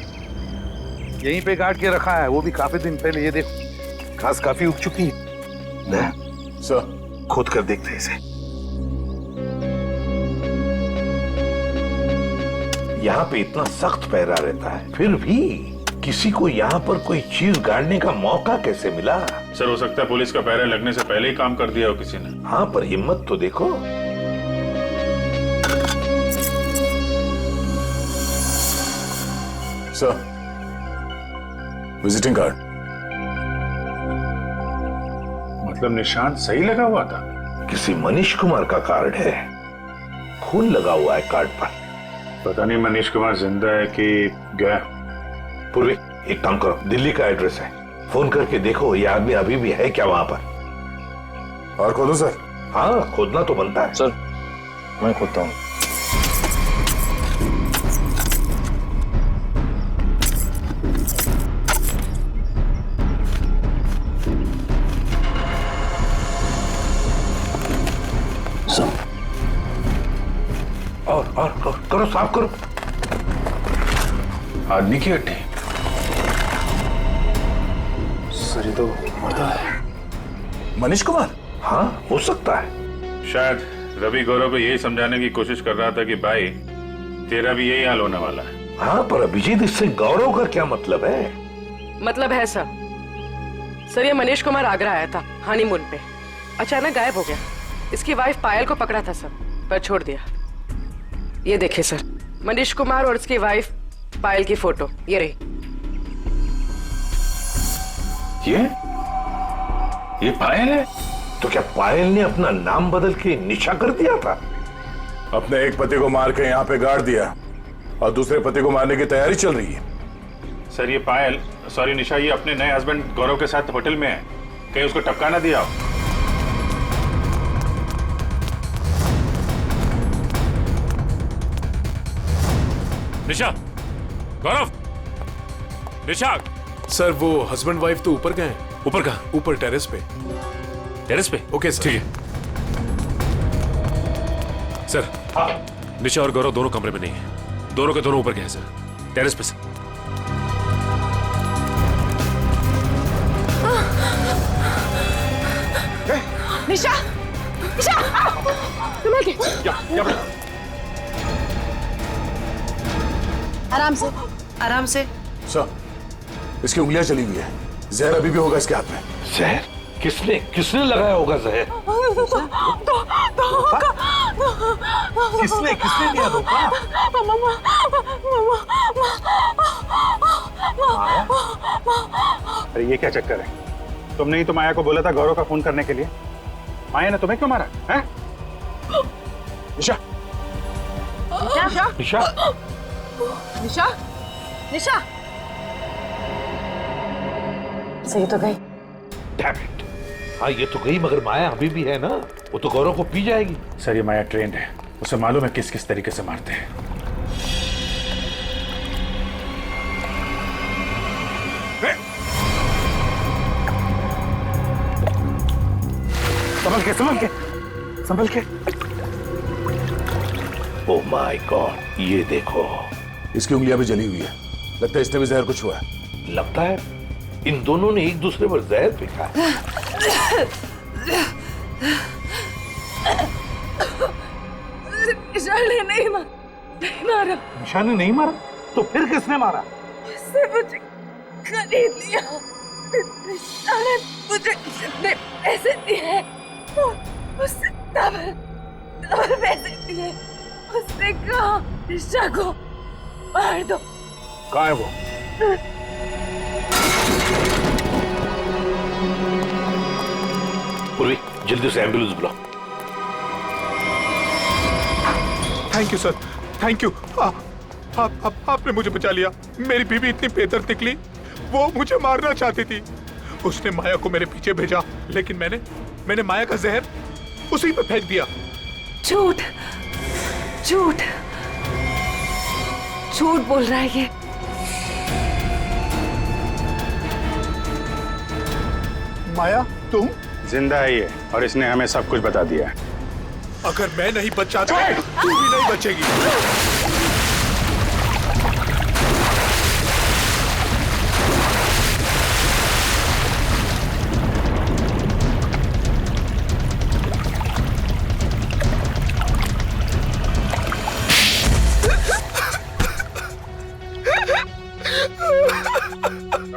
यहीं पे गाड़ के रखा है, वो भी काफी दिन पहले। ये देखो, घास काफी उग चुकी है। सर, खोद कर देखते हैं इसे। यहाँ पे इतना सख्त पहरा रहता है, फिर भी किसी को यहाँ पर कोई चीज गाड़ने का मौका कैसे मिला? सर, हो सकता है पुलिस का पहरा लगने से पहले ही काम कर दिया हो किसी ने। हाँ, पर हिम्मत तो देखो। Sir, visiting card. मतलब निशान सही लगा हुआ था? किसी मनीष कुमार का कार्ड है, खून लगा हुआ है कार्ड पर। पता नहीं मनीष कुमार जिंदा है कि गया। पूर्वी, एक काम करो, दिल्ली का एड्रेस है, फोन करके देखो ये आदमी अभी भी है क्या वहां पर। और खोदो सर? हाँ, खोदना तो बनता है। सर, मैं खोदता हूँ। और करो, साफ करो। आदमी की हड्डी। सर, ये तो मर्दा है। मनीष कुमार? हाँ, हो सकता है। शायद रवि गौरव को यही समझाने की कोशिश कर रहा था कि भाई तेरा भी यही हाल होने वाला है। हाँ, पर अभिजीत, इससे गौरव का क्या मतलब है? मतलब है सर, ये मनीष कुमार आगरा आया था हनीमून पे, अचानक गायब हो गया। इसकी वाइफ पायल को पकड़ा था सर, पर छोड़ दिया। ये देखिए सर, मनीष कुमार और उसकी वाइफ पायल की फोटो ये रही। ये पायल है? तो क्या पायल ने अपना नाम बदल के निशा कर दिया था? अपने एक पति को मार के यहाँ पे गाड़ दिया और दूसरे पति को मारने की तैयारी चल रही है। सर, ये पायल, सॉरी निशा, ये अपने नए हस्बैंड गौरव के साथ होटल में है, कहीं उसको टपका ना दिया हो। निशा, गौरव, निशा। सर, वो हस्बैंड वाइफ तो ऊपर गए हैं। ऊपर कहाँ? ऊपर टेरेस पे। टेरेस पे? Okay sir. ठीक है सर। निशा और गौरव दोनों कमरे में नहीं है, दोनों के दोनों ऊपर गए हैं सर, टेरेस पे सर। निशा, निशा, संभल के। आराम से, आराम से। सर, इसकी उंगलियां चली हुई है, जहर अभी भी होगा इसके हाथ में। जहर? किसने लगाया होगा जहर? किसने दिया धोखा? अरे ये क्या चक्कर है? तुमने ही तो माया को बोला था गौरव का फोन करने के लिए। माया ने तुम्हें क्यों मारा है? निशा, निशा, निशा, निशा, निशा, सही तो गई। Damn it! हाँ, ये तो गई, मगर माया अभी भी है ना, वो तो गौरव को पी जाएगी। सर, ये माया ट्रेंड है, उसे मालूम है किस किस तरीके से मारते हैं। संभल के, संभल के, संभल के। ओह माय गॉड, ये देखो, इसकी उंगलियां भी जली हुई है, लगता है इसने भी जहर कुछ हुआ है। लगता है इन दोनों ने एक दूसरे पर जहर फेंका है। निशा ने नहीं मारा। निशा ने नहीं मारा? तो फिर किसने मारा? उसने मुझे खरीद लिया। निशा ने मुझे जितने पैसे दिए उससे डबल पैसे दिए। उसने कहा निशा को मार दो। कहाँ है वो? पूर्वी, जल्दी से एम्बुलेंस बुलाओ। Thank you sir, thank you. आपने मुझे बचा लिया। मेरी बीवी इतनी बेदर्द निकली, वो मुझे मारना चाहती थी। उसने माया को मेरे पीछे भेजा, लेकिन मैंने माया का जहर उसी पे फेंक दिया। झूठ, झूठ, झूठ बोल रहा है ये। माया, तुम? जिंदा है ये, और इसने हमें सब कुछ बता दिया है। अगर मैं नहीं बच जाता, तू भी नहीं बचेगी।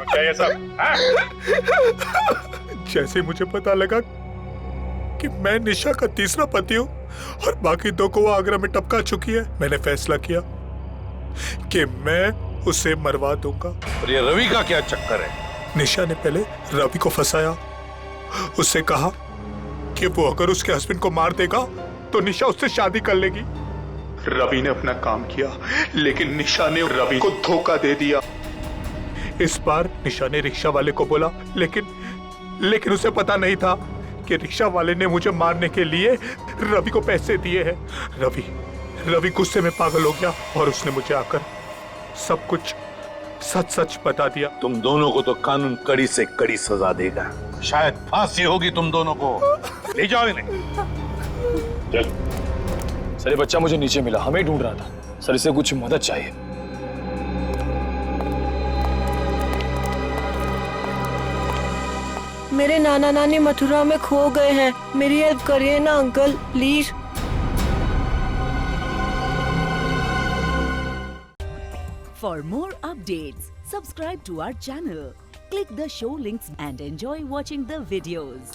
क्या ये सब? जैसे मुझे पता लगा कि मैं निशा का तीसरा पति हूं और बाकी दो को वो आगरा में टपका चुकी है, मैंने फैसला किया कि मैं उसे मरवा दूंगा। और ये रवि का क्या चक्कर है? निशा ने पहले रवि को फंसाया, उससे कहा कि वो अगर उसके हस्बैंड को मार देगा तो निशा उससे शादी कर लेगी। रवि ने अपना काम किया, लेकिन निशा ने रवि को धोखा दे दिया। इस बार निशा ने रिक्शा वाले को बोला, लेकिन उसे पता नहीं था कि रिक्शा वाले ने मुझे मारने के लिए रवि को पैसे दिए हैं। रवि गुस्से में पागल हो गया और उसने मुझे आकर सब कुछ सच बता दिया। तुम दोनों को तो कानून कड़ी से कड़ी सजा देगा, शायद फांसी होगी तुम दोनों को। ले जाओ इन्हें। चल। सर ये बच्चा मुझे नीचे मिला, हमें ढूंढ रहा था सर, इसे कुछ मदद चाहिए। मेरे नाना नानी मथुरा में खो गए हैं, मेरी हेल्प करिए ना uncle please. For more updates, subscribe to our channel, click the show links and enjoy watching the videos.